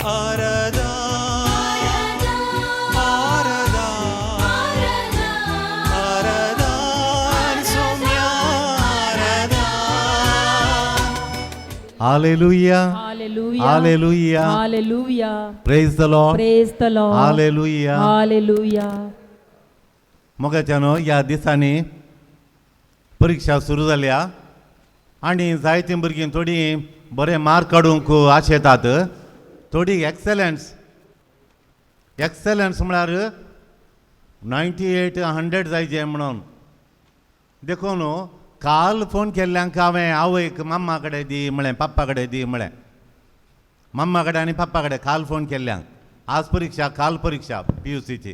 Aradha Aradha Aradha Soumya Aradha. Hallelujah. Hallelujah. Hallelujah. Hallelujah. Praise the Lord. Praise the Lord. Hallelujah. Hallelujah. मोगाच्यानो ह्या दिसांनी परीक्षा सुरू जाल्या आनी जायतीं भुरगीं थोडी बरे मार्क काडूंक आशेतात. थोडी एक्सलन्स म्हळ्यार 98 100 जायचे म्हणून देखून काल फोन केल्ल्यांक हांवें आवयक मम्मा कडेन दी म्हळें, पप्पा कडेन दी म्हळें. मम्मा कडेन आनी पप्पा कडेन काल फोन केल्ल्यांक. आज परीक्षा, काल परीक्षा PUCची.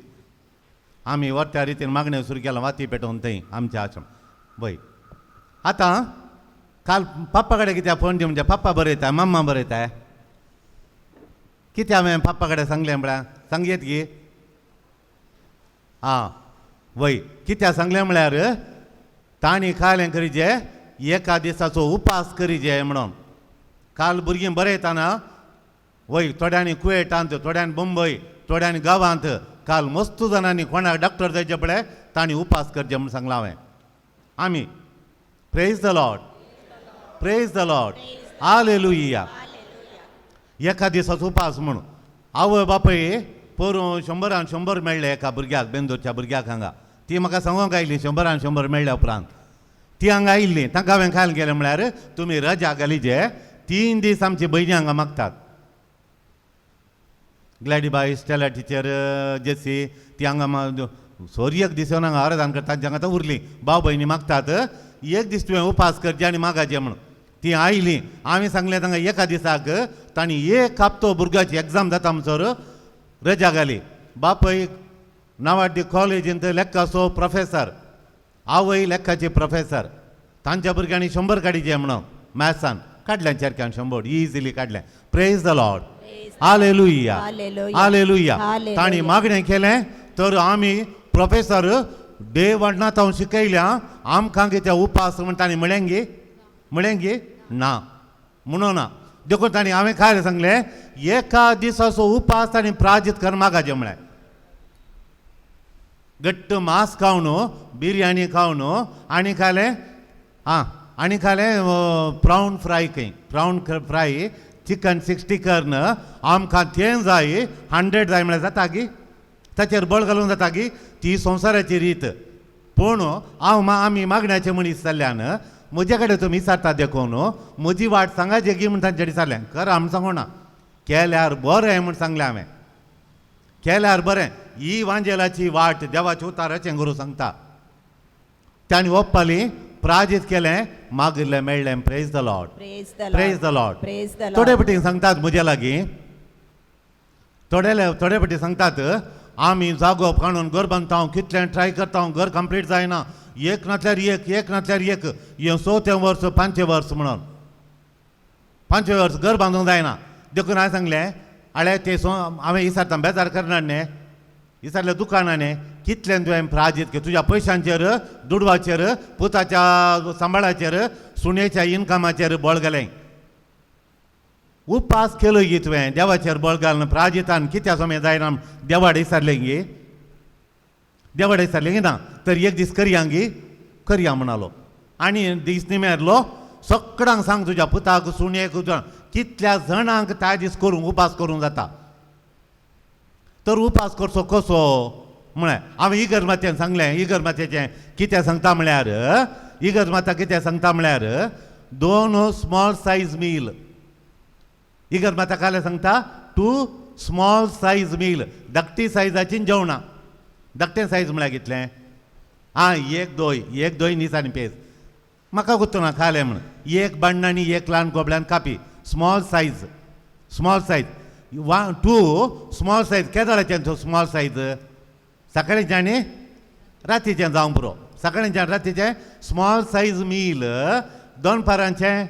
आमी त्या रितीन मागण्यो सुरू केला वाती पेटोवन थंय आमच्या आश्रम वय. आतां काल पप्पा कडेन कित्याक फोन दी म्हणजे पप्पा बरयता मम्मा बरयता. कितें हांवें पप्पा कडेन सांगलें म्हळ्यार सांगयत गी आं वय. कित्याक सांगलें म्हळ्यार तांणी कालें करीचे एका दिसाचो उपास करीचे म्हणून. काल भुरगीं बरयताना वय थोड्यांनी कुवेटांत, थोड्यांनी मुंबय, थोड्यांनी गांवांत काल मस्तू जाणांनी कोणाक डॉक्टर जायचे पळय तांणी उपास करचे म्हूण सांगलां हांवें. आमी praise the Lord, praise the Lord, hallelujah. एका दिसाचो उपास म्हणून आवय बापय पोरूं 100 मेळ्ळे एका भुरग्याक, बेंदूरच्या भुरग्याक हांगा. ती म्हाका सांगूंक आयली 100 मेळ्ळ्या उपरांत. ती हांगा आयिल्ली, तांकां हांवें खायला गेलें म्हळ्यार तुमी रजा घालीचे 3 दीस आमची भयणी हांगा मागतात. ग्लॅडीबाई, स्टेला टिचर, जेसी ती हांगा सोरी एक दीस येवन हांगा आराधना करतात. जांकां आतां उरलीं भाव भयणी मागतात 1 दीस तुवें उपास करचे आनी मागाचे म्हणून. ती आयली, हांवें सांगलें तांकां एका दिसाक तांणी 1 हप्तो भुरग्याची एग्जाम जाता म्हणसर रजा घाली. बापय नावाडी कॉलेजींत लेक्काचो प्रोफेसर, आवय लेक्काची प्रोफेसर. तांच्या भुरग्यांनी 100 काडीचे म्हणून मॅथ्सान काडल्या चेरक्यान 100 इजिली काडलें. Praise the Lord, hallelujah, hallelujah. तांणी मागणें केलें तर आमी प्रोफेसर डे 1 हांव शिकयल्या आमकां कितें उपास म्हण तांणी म्हळें गे ना म्हणून ना. देखून तांणी हांवें काय सांगलें एका दिसाचो उपास तांणी प्राजीत कर मागाचें म्हळें. गट्ट मांस खावन, बिरयानी खावन आनी खालें आनी खालें प्रावन फ्राय खंय, प्रावन फ्राय, चिकन 60 कर्न. आमकां तें जाय 100 जाय म्हळ्यार जाता गी, ताचेर बळ घालून जाता गी. ती संवसाराची रीत. पूण आमी मागण्याचे मनीस जाल्ल्यान म्हजे कडेन तुमी विचारता देखून म्हजी वाट सांगाचे गी म्हण तांचे विचारलें. करा म्हूण सांगूं ना, केल्यार बरें म्हूण सांगलें हांवें. केल्यार बरें. ही वांजेलाची वाट देवाच्या उताराचें गुरू सांगता. तांणी ओप्पाली, प्राजीत केलें, मागिल्लें मेळ्ळें. Praise the Lord, praise the Lord. थोडे फावटी सांगतात म्हजे लागीं, थोडे फावटी सांगतात आमी जागो काडून घर बांदता, हांव कितलें ट्राय करता, हांव घर कंप्लीट जायना, एक नातल्यार एक हें 4थें वर्स 5वें वर्स म्हणून 5वें वर्स घर बांदूंक जायना. देखून हांवें सांगलें आळे ते हांवें विचारता बेजार करना न्ही, विचारलें दुकानान कितलें तुवें प्राजीत केलें तुज्या पयशांचेर, दुडवाचेर, पुताच्या सांबाळाचेर, सुणेच्या इन्कमाचेर बळ घालें. उपास केलो गी तुवें देवाचेर बळ घालून प्राजितान कित्या सोमें जायना देवाडे विचारलें गी. देवाडे विचारलें गी ना तर 1 दीस करया गी, करया म्हणालो. आनी दीस निमेरलो, सगळ्यांक सांग तुज्या पुताक, सुणेक, कितल्या जाणांक त्या दीस करूंक उपास करूंक जाता. तर उपास करचो कसो म्हळें हांवें इगर मातयेन सांगलें. इगर मातयेचें कितें सांगता म्हळ्यार, इगर माता कितें सांगता म्हळ्यार 2 स्मॉल सायज मील. इगर माता काले सांगता 2 स्मॉल सायज मील, धाकटी सायजाची जेवणां. धाकटें सायज म्हळ्यार कितलें? 1 2 दिसांनी पेज. म्हाका गुर्तुना खालें म्हण 1 बाण्ण आनी 1 ल्हान गोबल्यान कापी. Small size, small size. 2 small size. केदाळाचें स्मॉल सायज सकाळींचें आनी रातीचें जावं पुरो. सकाळींचें आनी रातीचें स्मॉल सायज मील. दनपारांचें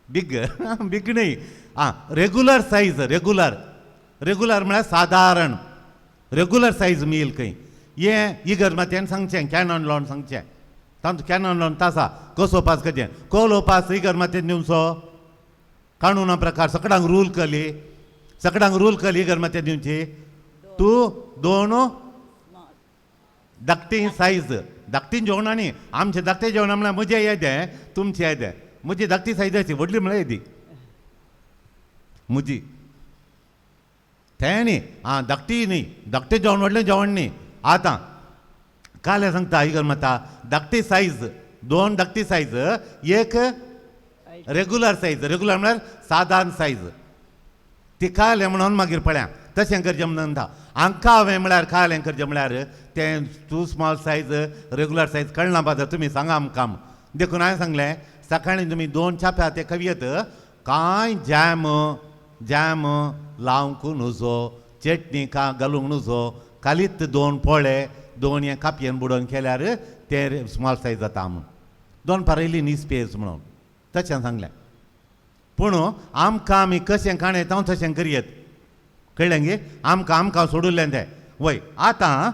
बिग बिग न्ही, रेगुलर सायज. रेगुलर म्हळ्यार सादारण रेगुलर सायज मील खंय. हें इगर मातयेन सांगचें, कॅनन लावन सांगचें. तांचो कॅनन लावन तासा कसो उपास करचें. कोल उपास इगर मातयेन दिवचो, काणूना प्रकार सगळ्यांक रूल केली. सगळ्यांक रूल कली गरमात्या दिवची तू दोन धाकटी साईज धाकटी जेवणांनी आमचे धाकटे जेवण म्हळ्यार म्हजें येदें तुमचें येदें म्हजी धाकटी साईज अशी व्हडली म्हळ्यार येदी म्हजी तें न्ही आं धाकटी न्ही धाकटें जेवण व्हडलें जेवण न्ही आतां काल सांगता ही गरमाता धाकटी साईज दोन धाकटी साईज एक रेगुलर साईज रेगुलर म्हळ्यार साधारण साईज ती काल म्हणून मागीर पळया तशें करचें म्हणून म्हणटा हांकां हांवें म्हळ्यार काल हें करचें म्हळ्यार तें two small size regular size कळना पात्र तुमी सांगा आमकां देखून हांवें सांगलें सकाळीं तुमी 2 चाप्या ते कवियत कांय जॅम लावंक नुजो चटणी घालूंक नुजो कालीत 2 पोळे 2 हे कापयेन बुडोवन केल्यार ते स्मॉल सायज जाता म्हणून 2 पारयली न्ही स्पेस म्हणून तशें सांगलें पूण आमकां आमी कशें काणयत हांव तशें करयत कळ्ळें गे आमकां सोडुल्लें तें वय आतां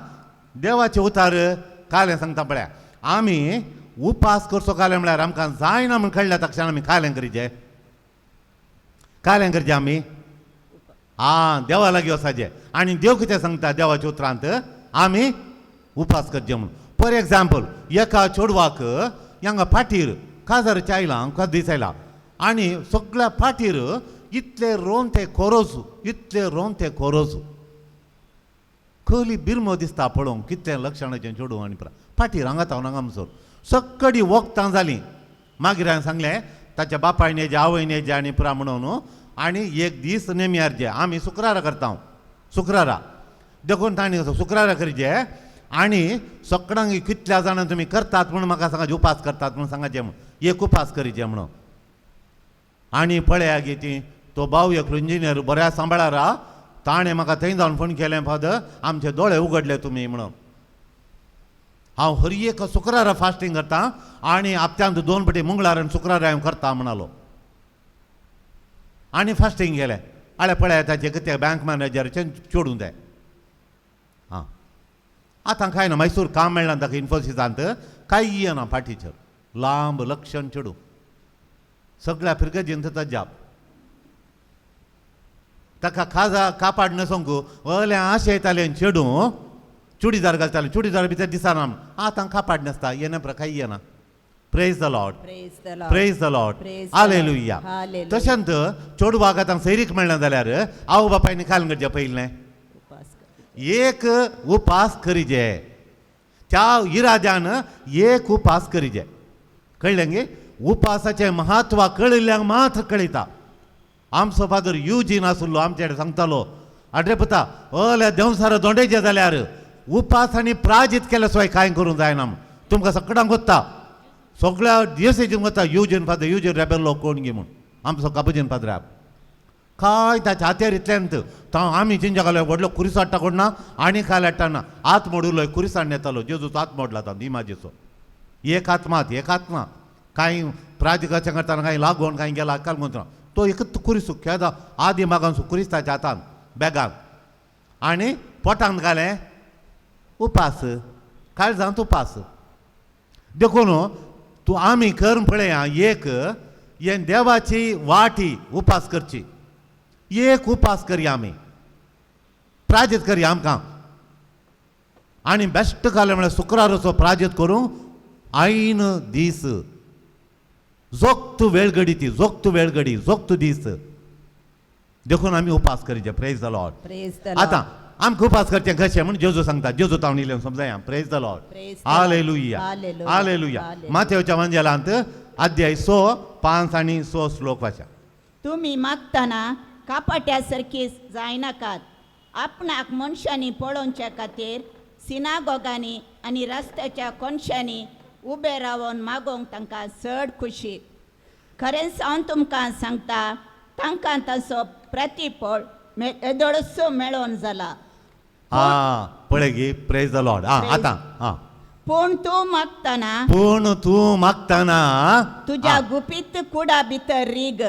देवाचें उतार कालें सांगता पळया आमी उपास करचो कालें म्हळ्यार आमकां जायना म्हूण कळ्ळें तक्षण आमी कालें करचें आमी देवा लागीं वचचें आनी देव कितें सांगता देवाच्या उतरांत आमी उपास करचें म्हणून फॉर एग्जाम्पल एका चेडवाक हांगा फाटीर काजार चायलां का दीस आयला आनी सगळ्या फाटीर इतले रोवन ते कोरोजू खली बिल्मो दिसता पळोवंक कितलें लक्षणाचें चेडूं आनी फाटीर हांगा तावन हांगा सकडी वखदां जालीं मागीर हांवें सांगलें ताच्या बापायन हेजे आवयन हेजे आनी पुरा म्हणून आनी एक दीस नेम्यार जे आमी शुक्रारा करता शुक्रारा देखून तांणी शुक्रारा करचे आनी सगळ्यांक कितल्या जाणां तुमी करतात म्हणून म्हाका सांगाचे उपास करतात म्हणून सांगाचें म्हणून एक उपास करीचे म्हणून आनी पळया गे ती तो भाव एकलो इंजिनियर बऱ्या सांबाळारा ताणें म्हाका थंय जावन फोन केलें फादर आमचे दोळे उगडले तुमी म्हणून हांव हर एक शुक्रारा फास्टींग करता आनी हप्त्यांत 2 फावटी मंगळार आनी शुक्रारा हांव करता म्हणलो आनी फास्टींग गेलें आल्या पळया ताचे कितें बँक मॅनेजराचें चेडूं तें आतां कांय ना मैसूर काम मेळना ताका इन्फोसिसांत कांय येना फाटीचेर लांब लक्षण चेडूं सगळ्या फिरगजीन थंय जाप ताका खाजा कापाड नसोंक अल्या आशे येतालें चेडूं चुडीदार घालतालें चुडीदार भितर दिसना आतां कापाड नासता येना कांय येना praise the Lord praise the Lord hallelujah तशेंच चेडवाक आतां सैरीक मेळना जाल्यार आवय बापायनी काल करचें पयलें एक उपास करीजे त्या इराद्यान एक उपास करीजे कळ्ळें गे उपासाचें महत्व कळिल्ल्यांक मात्र कळयता आमचो फादर युजीन आसलो आमचे कडेन सांगतालो आड्रे पुता अल्या देंवसार दोंडेचे जाल्यार उपास आनी प्राजीत केल्या शिवाय कांय करूंक जायना तुमकां सगळ्यांक वता सगळ्या दिवसेचीन वता युजीन फादर युजीन रेबेल्लो कोण गे म्हूण आमचो काबुजीन फादर काय ताच्या हातेर इतल्यांत आमी चिंच्या घालो व्हडलो कुरीस हाडटा कोण ना आनी काल हाडटाना हात मोडूलो कुरीस हाडून येतालो जेजूचो हात मोडला इमाजेचो एक आत्मा कांय प्राजिकाचें करताना कांय लागून कांय गेला काल म्हणटा तो एकच कुरीस खेदा आदी मागान कुरीस ताच्या हातान बॅगान आनी पोटान घालें उपास काळजांत उपास देखून तूं आमी कर पळया एक हे देवाची वाटी उपास करची एक उपास करया आमी प्राजीत करया आमकां आनी बेश्ट कालें म्हळ्यार शुक्राराचो प्राजीत करूं ऐन दीस जोक्त वेळगडी ती जोक्त वेळगडी जोक्त दीस देखून आमी उपास करीचे प्रेज द लॉर्ड आतां आमकां उपास करचें कशें म्हण जेजू सांगता जेजू तावन इल्लें समजया praise the Lord hallelujah hallelujah माथेवच्या मंजेलांत अध्याय 6:5 आनी 6 श्लोक वाचा तुम्ही मागतना कापाट्या सारकी जायनाकात आपणाक मनशांनी पळोवच्या खातीर सिनागोगांनी आनी रस्त्याच्या कोनशांनी उबे रावन मागोवंक तांकां चड खुशी खरेंच हांव तुमकां सांगता तांकां ताचो प्रतिफळ येदोळसो मेळोन जाला पळय गे प्रेज द लॉर्ड आतां पूण तूं मागतना तुज्या गुपीत कुडा भितर रीग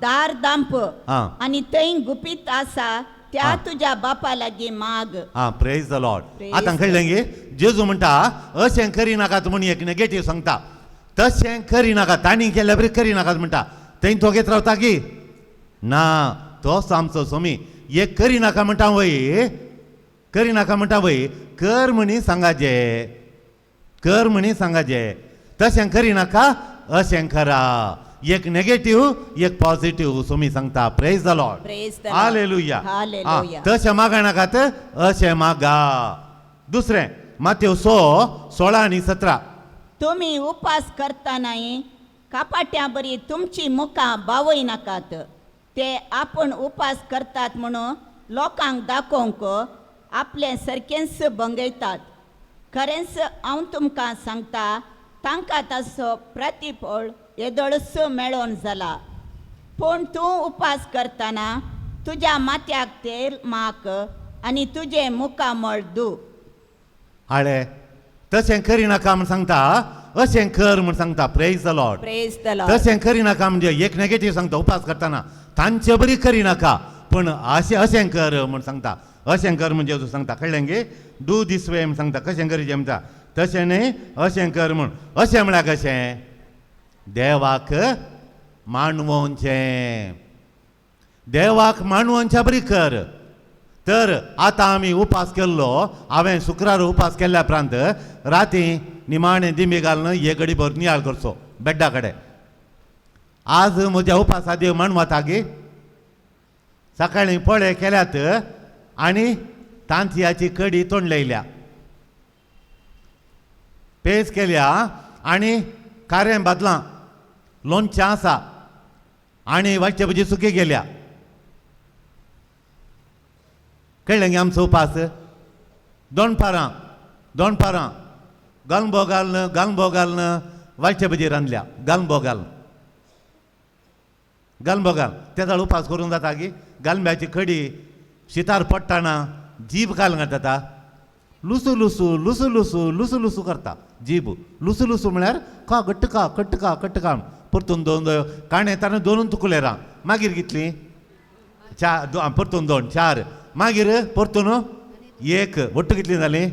दार दांप आनी थंय गुपीत आसा त्या तुज्या बापा लागीं माग प्रेज द लॉर्ड आतां कळ्ळें गे जेजू म्हणटा अशें करिनाकात म्हूण एक नेगेटीव सांगता तशें करिनाकात तांणी केल्या बरी करिनाकात म्हणटा थंय तो घेत रावता की ना तोच आमचो सोमी एक करी नाका म्हणटा वय करी नाका म्हणटा वय कर म्हणी सांगाजे कर म्हणी सांगाजे तशें करी नाका अशें करा एक नेगेटिव्ह एक पॉझिटिव्ह सोमी सांगता praise the Lord Praise the Lord. Hallelujah Hallelujah. तशें मागा नाकात अशें मागा दुसरें माथ्येव 16:17 तुम्ही उपास करतानाय कापाट्या बरी तुमची मुखां बावय नाकात ते आपण उपास करतात म्हणून लोकांक दाखोवंक आपले सारकेंच बंगयतात खरेंच हांव तुमकां सांगता तांकां ताचो प्रतिफळ येदोळस मेळोन जाला पूण तूं उपास करतना तुज्या माथ्याक तेल माक आनी तुजे मुखामळ धू हाळे तशें करी नाका म्हण सांगता अशें कर म्हण सांगता praise the Lord praise the Lord तशें करी नाका म्हणजे एक नेगेटिव्ह सांगता उपास करताना तांचे बरी करी नाका पण अशें कर म्हण सांगता अशें कर म्हणजे तूं सांगता कळ्ळें गे डू दीस वे म्हण सांगता कशें करीचें म्हणटा तशें न्ही अशें कर म्हण अशें म्हळ्यार कशें देवाक मानवोवचें देवाक मानवोवच्या बरी कर तर आतां आमी उपास केल्लो हांवें शुक्रार उपास केल्ल्या उपरांत रातीं निमाणें दिमी घालून एक घडी भर नियाळ करचो बेड्डा कडेन आज म्हज्या उपासा देव मानवता गे सकाळीं पोळे केल्यात आनी तांतयाची कडी तोंड लायल्या पेज केल्या आनी कारें बादलां लोणचें आसा आनी वाटचे भजी सुकी गेल्या कळ्ळें गे आमचो उपास दोनपारां गालमो घालून वाटचे भजी रांदल्या गालमो घालून त्या उपास करूंक जाता गे गालम्याची कडी शितार पडटाना जीब घालूंक जाता लुसू लुसू लुसू लुसू लुसू लुसू करता जीब लुसू लुसू म्हळ्यार का कट्टका कट्टका कट्टका परतून दोन काणे ताणें दोन तुकुलेरां मागीर कितलीं परतून 2 4 मागीर परतून 1 ಒಟ್ಟು कितलीं जालीं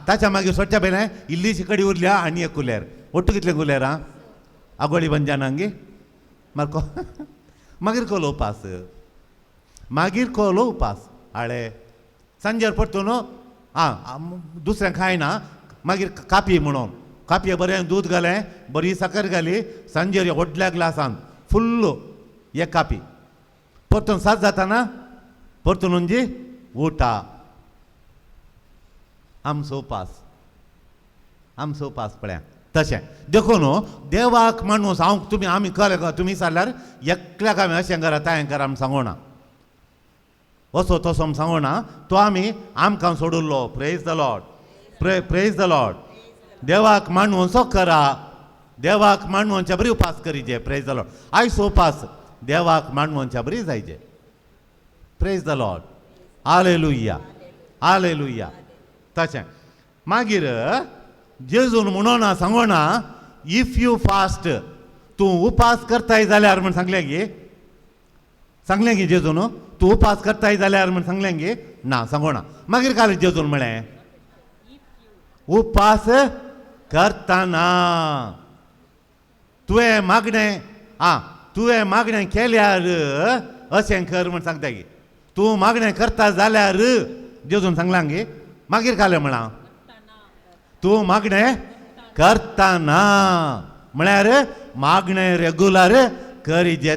ताच्या मागीर सोडच्या पयलें इल्लीशी कडी उरल्या आनी एक कुलेर ಒಟ್ಟು कितलें कुलेरां आगोळी बंजानांगी मागीर कोलो उपास हाळे सांजेर परतून दुसरें खायना मागीर कापी म्हणून कापये बरें दूद घालें बरी साकर घाली सांजेर व्हडल्या ग्लासान फुल्ल एक कापी परतून 7 जाताना परतून म्हणजे ಊಟ आमचो उपास पळया तशें देखून देवाक माणूस हांव तुमी आमी तुमी सांगल्यार एकल्याक आमी अशें करा तायें करा आमी सांगोना असो तसो सांगोना तो आमी आमकां सोडुल्लो प्रेज द लॉर्ड देवाक मानवोचो करा देवाक मानवोच्या बरी उपास करीचे प्रेज द लॉर्ड आयचो उपास देवाक मानवोच्या बरी जायचे प्रेज द लॉर्ड हालेलुया तशें मागीर जेजून म्हणोना सांगोना इफ यू फास्ट तूं उपास करताय जाल्यार म्हण सांगलें गे जेजून तूं उपास करताय जाल्यार म्हण सांगलें गे ना सांगोना मागीर काल जेजून म्हळें उपास करतना तुवें मागणें केल्यार अशें कर म्हण सांगता गे तूं मागणें करता जाल्यार जेजून सांगलां गे मागीर कालें म्हणा तूं मागणें करतना म्हळ्यार मागणें रेगुलर करीचे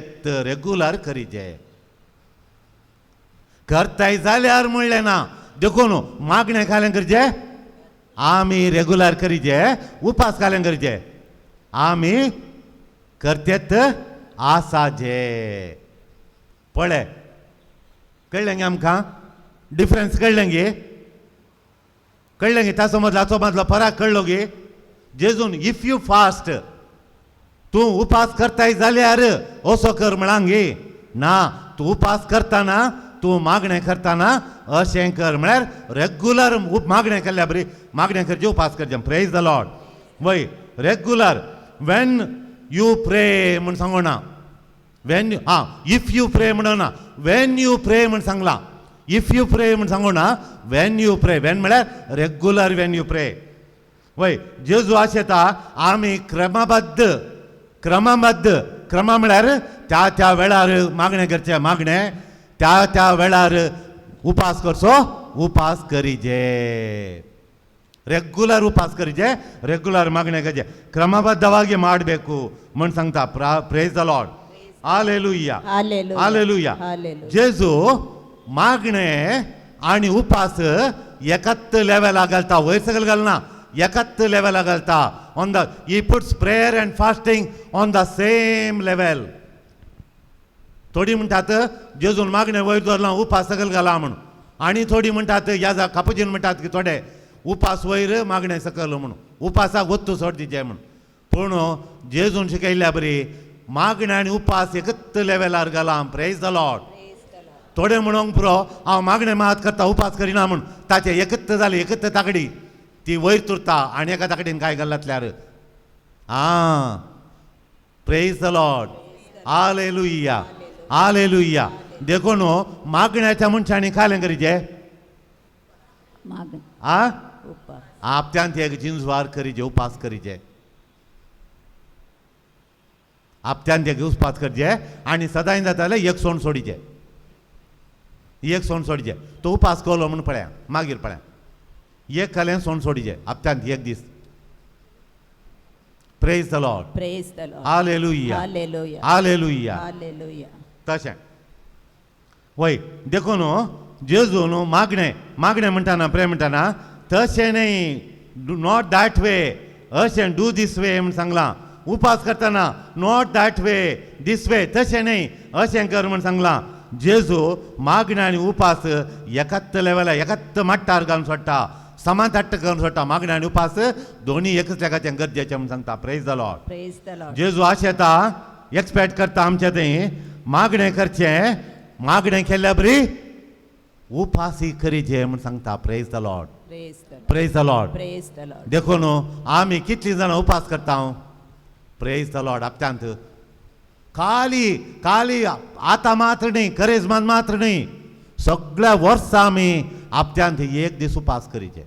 करताय जाल्यार म्हणलें ना देखून मागणें कालें करचें आमी रेगुलर करीचे उपास कालें करचें आमी करतेत आसाचे पळय कळ्ळें गे आमकां डिफरन्स कळ्ळें गे ताचो मदलो फरक कळ्ळो गे जेजून इफ यू फास्ट तूं उपास करताय जाल्यार असो कर म्हळां गे ना तूं उपास करतना तूं मागणें करतना अशें कर म्हळ्यार रेगुलर मागणें केल्ल्या बरी मागणें करचें उपास करचें प्रेज द लॉर्ड वय रेगुलर वेन यू प्रे म्हण सांगोना इफ यू प्रे म्हणना वेन यू प्रे म्हण सांगलां इफ यू प्रे म्हण सांगोना वेन यू प्रे वेन म्हळ्यार रेगुलर वेन यू प्रे वय जेजू आशेता आमी क्रमबद्ध क्रम म्हळ्यार त्या त्या वेळार मागणें करचें मागणें त्या त्या वेळार उपास करचो उपास करीचे ರೆಗ್ಯುಲರ್ ಉಪವಾಸ ಕರಿಜೆ ರೆಗ್ಯುಲರ್ ಮಾಗಣೆ ಗಜೆ ಕ್ರಮಬದ್ಧವಾಗಿ ಮಾಡಬೇಕು Mann Sangma praise the lord hallelujah Hallelujah. Hallelujah Hallelujah. जेजू मागणे आणि उपास एकत्त लेवला घालता वयर सकयल घालना एकत्त लेवला घालता on the he puts prayer and fasting on the same level थोडी म्हणटात जेजून मागणे वयर दवरला उपास सकयल घाला म्हणून आणि थोडी म्हणटात ह्या कापुजीन म्हणटात की थोडे उपास वयर मागणे सकयल म्हणून उपासाक वत्तू सोड दिजे म्हणून पूण जेजून शिकयल्या बरी मागणे आणि उपास एकत्त लेवलार घाला प्रेज द लॉर्ड थोडे म्हणूंक पुरो हांव मागणे मात करता उपास करिना म्हूण ताचे एकत्त जाली एकत्त ताकडी ती वयर तुरता आनी एका ताकडीन काय घालतल्यार praise the Lord hallelujah hallelujah देखून मागण्याच्या मनशांनी खालें करीचे मागण उपास आपत्यांत एक जिन्सवार करीचे उपास करीचे आपत्यांत एक उपास करचे आनी सदांच जाता जाल्यार एक सोण सोडीचे एक सोण सोडचे तो उपास केलो म्हूण पळया मागीर पळया एक खालें सोण सोडीचे आपत्यांत एक दीस praise the Lord Praise the Lord. Hallelujah Hallelujah. Hallelujah Hallelujah. तशें वय देखून जेजू न्हू मागणे मागणे म्हणटाना प्रेम म्हणटाना तशें न्ही नॉट दॅट वे अशें डू दीस वे म्हूण सांगलां उपास करतना नॉट दॅट वे दीस वे तशें न्ही अशें कर म्हूण सांगलां जेजू मागणे आनी उपास एकत्त लेवला एकत्त मट्टार घालून सोडटा समान तट्ट करून सोडटा मागणे आनी उपास दोनी एकच लेखाचें गरजेचें म्हूण सांगता praise the Lord Praise the Lord. जेजू आशेता एक्सपेक्ट करता आमचे थंय मागणें करचें मागणें केल्ल्या बरी उपासी करीचे म्हूण सांगता praise the Lord Praise the Lord. Praise the Lord Praise the Lord. देखून आमी कितलीं जाणां उपास करता प्रेज द लॉर्ड आपत्यांत खाली खाली आतां मात्र न्ही करेजमान मात्र न्ही सगळ्या वर्सां आमी आपत्यांत एक दीस उपास करीचे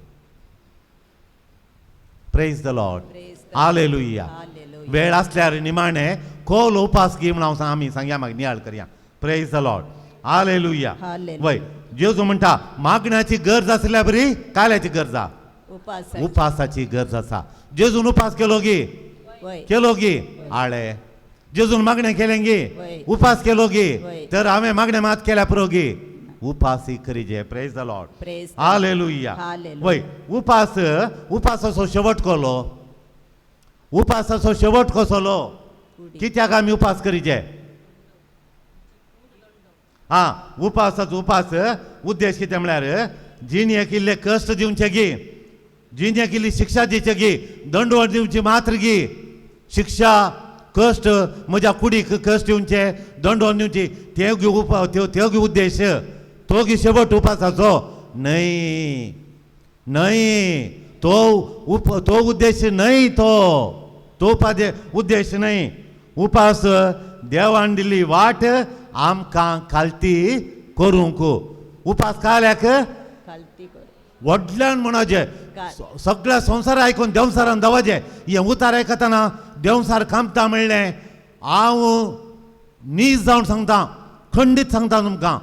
praise the Lord Praise the hallelujah Hallelujah. वेळ आसल्यार निमाणे खोल उपास घे म्हणून आमी सांगया म्हाका नियाळ करया praise the Lord hallelujah Hallelujah. वय जेजू म्हणटा मागण्याची गरज आसल्या बरी काल्याची गरज आसा उपास उपासाची गरज आसा जेजून उपास केलो गे वय केलो गे आळे जेजून मागणें केलें गे वय. उपास केलो गे वय. तर हांवें मागणें मात केल्या पुरो गे उपास करीजे praise the Lord Praise the hallelujah Hallelujah. वय उपासाचो शेवट कोलो उपासाचो शेवट कसोलो कित्याक आमी उपास करीचे उपासाचो उपास उद्देश कितें म्हळ्यार जिणेक इल्ले कश्ट दिवचे गे जिणेक इल्ली शिक्षा दिवचे गे दंडवट दिवची मात्र गे शिक्षा कश्ट म्हज्या कुडीक कश्ट दिवचे दंडवट दिवची ते गे उद्देश तो गे शेवट उपासाचो न्हय न्हय तो उद्देश न्हय तो उद्देश न्हय उपास देवान दिल्ली वाट आमकां खालती करूंक उपास काल्याक खालती कर व्हडल्यान म्हणोजे काय? सगळ्या संवसार आयकून देवसारान दवाजे हे उतार आयकतना देवसार कामता म्हणलें हांव नीज जावन सांगता खंडीत सांगता तुमकां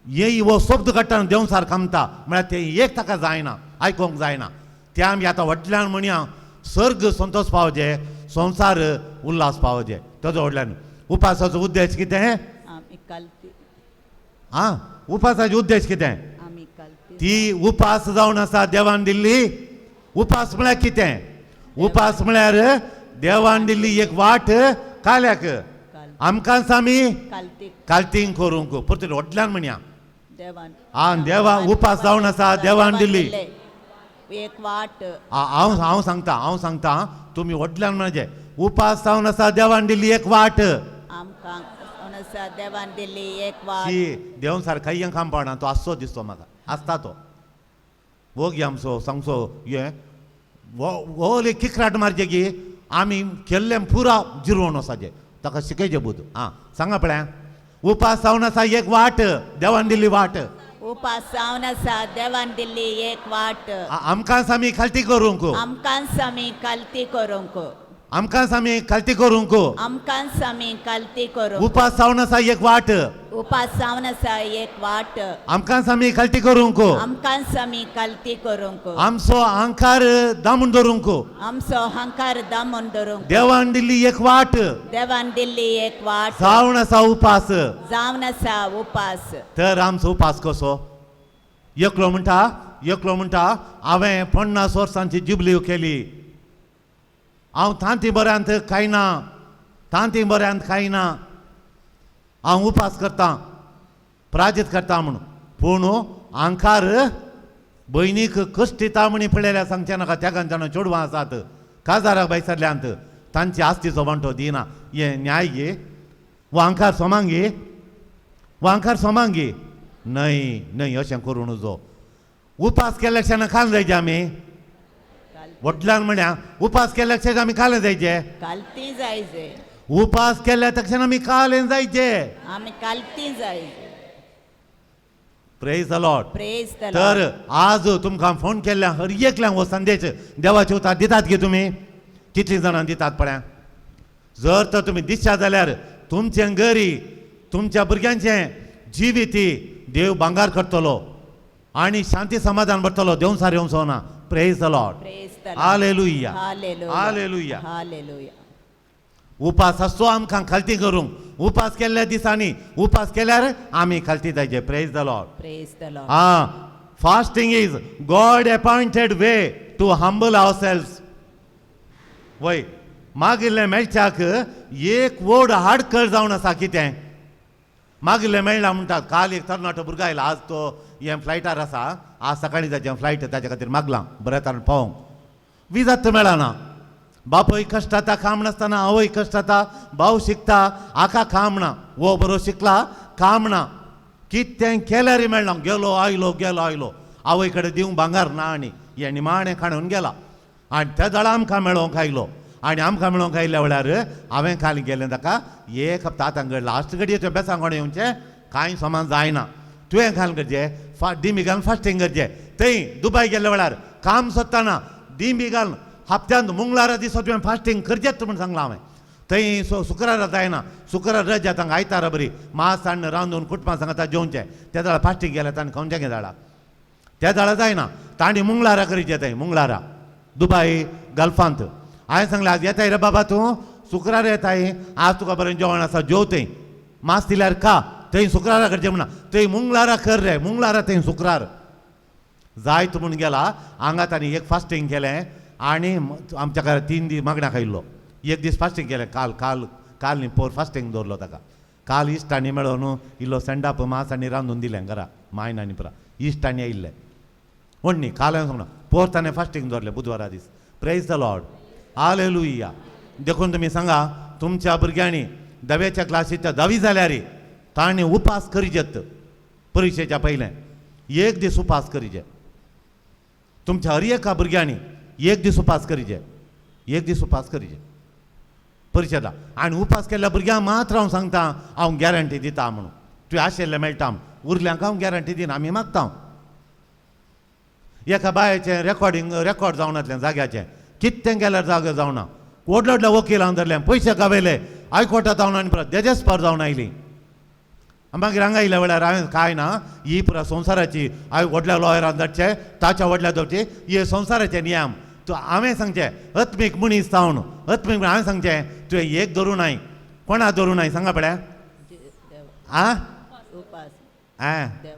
हे हो शब्द काडटाना देवसार कामता म्हळ्यार ते एक ताका जायना आयकोंक जायना ते आमी आतां व्हडल्यान म्हणया सर्ग संतोश पावजे संवसार उल्हास पावजे ताजो व्हडल्यान उपासाचो उद्देश कितें आमी खालती उपासाचो उद्देश कितें आमी खालती ती उपास जावन आसा देवान दिल्ली उपास म्हळ्यार कितें उपास म्हळ्यार देवान दिल्ली एक वाट काल्याक आमकां आमी खालती काल्तींग करूंक परत व्हडल्यान म्हणया देवान देवा उपास जावन आसा देवान दिल्ली एक वाट हांव सांगता तुमी व्हडल्यान म्हणजे उपास जावन आसा देवान दिल्ली एक वाट आमकां अनसा देवान दिल्ली एक वाट शी देवन सारका यें काम पडना तो आसचो दिसतो म्हाका आसता तो वो गे आमचो सांगचो हे व्हडले किकराट मारचे गे आमी केल्लें पुरा जिरवण वसाचे ताका शिकयचे बूद सांगा पळया उपास जावन आसा एक वाट देवान दिल्ली वाट उपास जावन आसा देवान दिल्ली एक वाट आमकां आमी खालती करूंक आमकां आमी खालती करूंक आमकां आमी कल्ती करूंक आमकांच आमी कालती करूं उपास जावन आसा एक वाट उपास जावन आसा एक वाट आमकां आमी कल्ती करूंक आमकांच आमी कालती करूंक आमचो अहंकार दामून धरूंक आमचो अहंकार दामून धरूंक देवान दिल्ली एक वाट देवान दिल्ली एक वाट जावन आसा उपास जावन आसा उपास तर आमचो उपास कसो एकलो म्हणटा हांवें 50 वर्सांची जुबली केली हांव तांती बऱ्यांत खायना हांव उपास करतां प्राजीत करता म्हणून पूण अहंकार भयणीक कश्ट दिता म्हणी पळयल्या सांगचे नाका त्या जाणां चेडवां आसात काजाराक बैसरल्यांत तांची आस्तीचो वांटो दिना हे न्याय गे वो अहंकार सोमांगी न्हय अशें करूं नजो उपास केल्या क्षणां खावन जायचे आमी वटल्यान म्हळ्या उपास केल्या क्षण आमी खालें जायचे कालती जायचे उपास केल्या तक्षण आमी खालें जायचे आमी कालती जायचे praise the Lord praise the तर आज तुमकां फोन केल्ल्या हर एकल्यांक हो संदेश देवाचे उतार दितात की तुमी कितलीं जाणां दितात पळय जर तर तुमी दिसता जाल्यार तुमचें घरी तुमच्या भुरग्यांचें जिवीती देव भांगार करतलो आनी शांती समाधान भरतलो देंवसार येवचो ना praise the Lord praise the hallelujah hallelujah hallelujah hallelujah उपास आसचो आमकां खालती करूंक उपास केल्ल्या दिसांनी उपास केल्यार आमी खालती जायचे praise the Lord praise the Lord fasting is God appointed way to humble ourselves वय मागिल्लें मेळच्याक एक वड हाडकर जावन आसा कितें मागिल्लें मेळना म्हणटात काल एक तरणाटो भुरगो आयला आज तो हे फ्लायटार आसा आज सकाळीं ताचें फ्लायट ताचे खातीर मागलां बरें तरेन पावोंक विजात मेळना बापूय कश्ट जाता काम नासतना आवय कश्ट जाता भाव शिकता आका काम ना वो बरो शिकला काम ना कितें केल्यार मेळना गेलो आयलो आवय कडेन दिवंक भांगार ना आनी हे निमाणें खाणून गेला आनी त्या दळा आमकां मेळोंक आयलो आनी आमकां मेळोंक आयल्या वेळार हांवें खाली गेलें ताका एक हप्ता आतां घड लास्ट घडये तुवें बेसांग कोणें येवचें कांय समान जायना तुवें घाल करचें दिमी घालून फास्टिंग करचें थंय दुबय गेल्या वेळार काम सोदतना दिमी घालून हप्त्यांत मंगळारा दिसा तुवें फास्टिंग करचेंच म्हूण सांगलां हांवें थंय शुक्रारा जायना शुक्रार रजा तांकां आयतारा बरी मास हाडून रांदून कुटुंबां सांगता जेवचें त्या दाळा फास्टिंग केल्या ताणें खंयचें घे दाळा त्या दाळा जायना तांणी मंगळारा करचें थंय मंगळारा दुबय गल्फांत हांवें सांगलें आज येताय रे बाबा तूं शुक्रार येताय आज तुका बरें जेवण आसा जेवतय मास दिल्यार खा थंय शुक्रारा करचें म्हणा थंय मंगळारा कर रे मंगळारा थंय शुक्रार जायत म्हूण गेला हांगा तांणी एक फास्टिंग केलें आनी आमच्या घरा 3 दीस मागण्याक आयिल्लो एक दीस फास्टिंग केलें काल न्ही पोर फास्टिंग दवरलो ताका काल इश्टांनी मेळोन इल्लो सेंडाप मास आनी रांदून दिलें घरा मायन आनी पुरा इश्टांनी आयिल्ले म्हण न्ही काल हांवें सांगना पोर ताणें फास्टिंग दवरलें बुधवारा दीस प्रेज द लॉर्ड हालेलुया देखून तुमी सांगा तुमच्या भुरग्यांनी 10व्या क्लासीच्या 10वी जाल्यार ताणें उपास करीचेत परिक्षेच्या पयलें एक दीस उपास करीचे तुमच्या हर एका भुरग्यांनी एक दीस उपास करीचे परिक्षेला आनी उपास केल्ल्या भुरग्यांक मात्र हांव सांगता हांव गॅरंटी दिता म्हणून तुवें आशिल्लें मेळटा उरल्यांक हांव गॅरंटी दिना आमी मागता एका बायेचें रेकॉर्ड जावन येतलें जाग्याचें कितें गेल्यार जागो जावना व्हडल्या व्हडल्या वकिलांक धरले पयशे गावयले हायकोर्टांत जावन आनी परत देजेस्पर जावन आयली मागीर हांगा आयल्या वेळार हांवें काय ना ही पुरा संवसाराची हांवें व्हडल्या लॉयरान धाडचे ताच्या व्हडल्या धरचे हे संवसाराचे नियम हांवें सांगचें अत्मीक मनीस जावन अत्मीक हांवें सांगचें तुवें एक धरूं नाय कोणा धरूं नाय सांगा पळय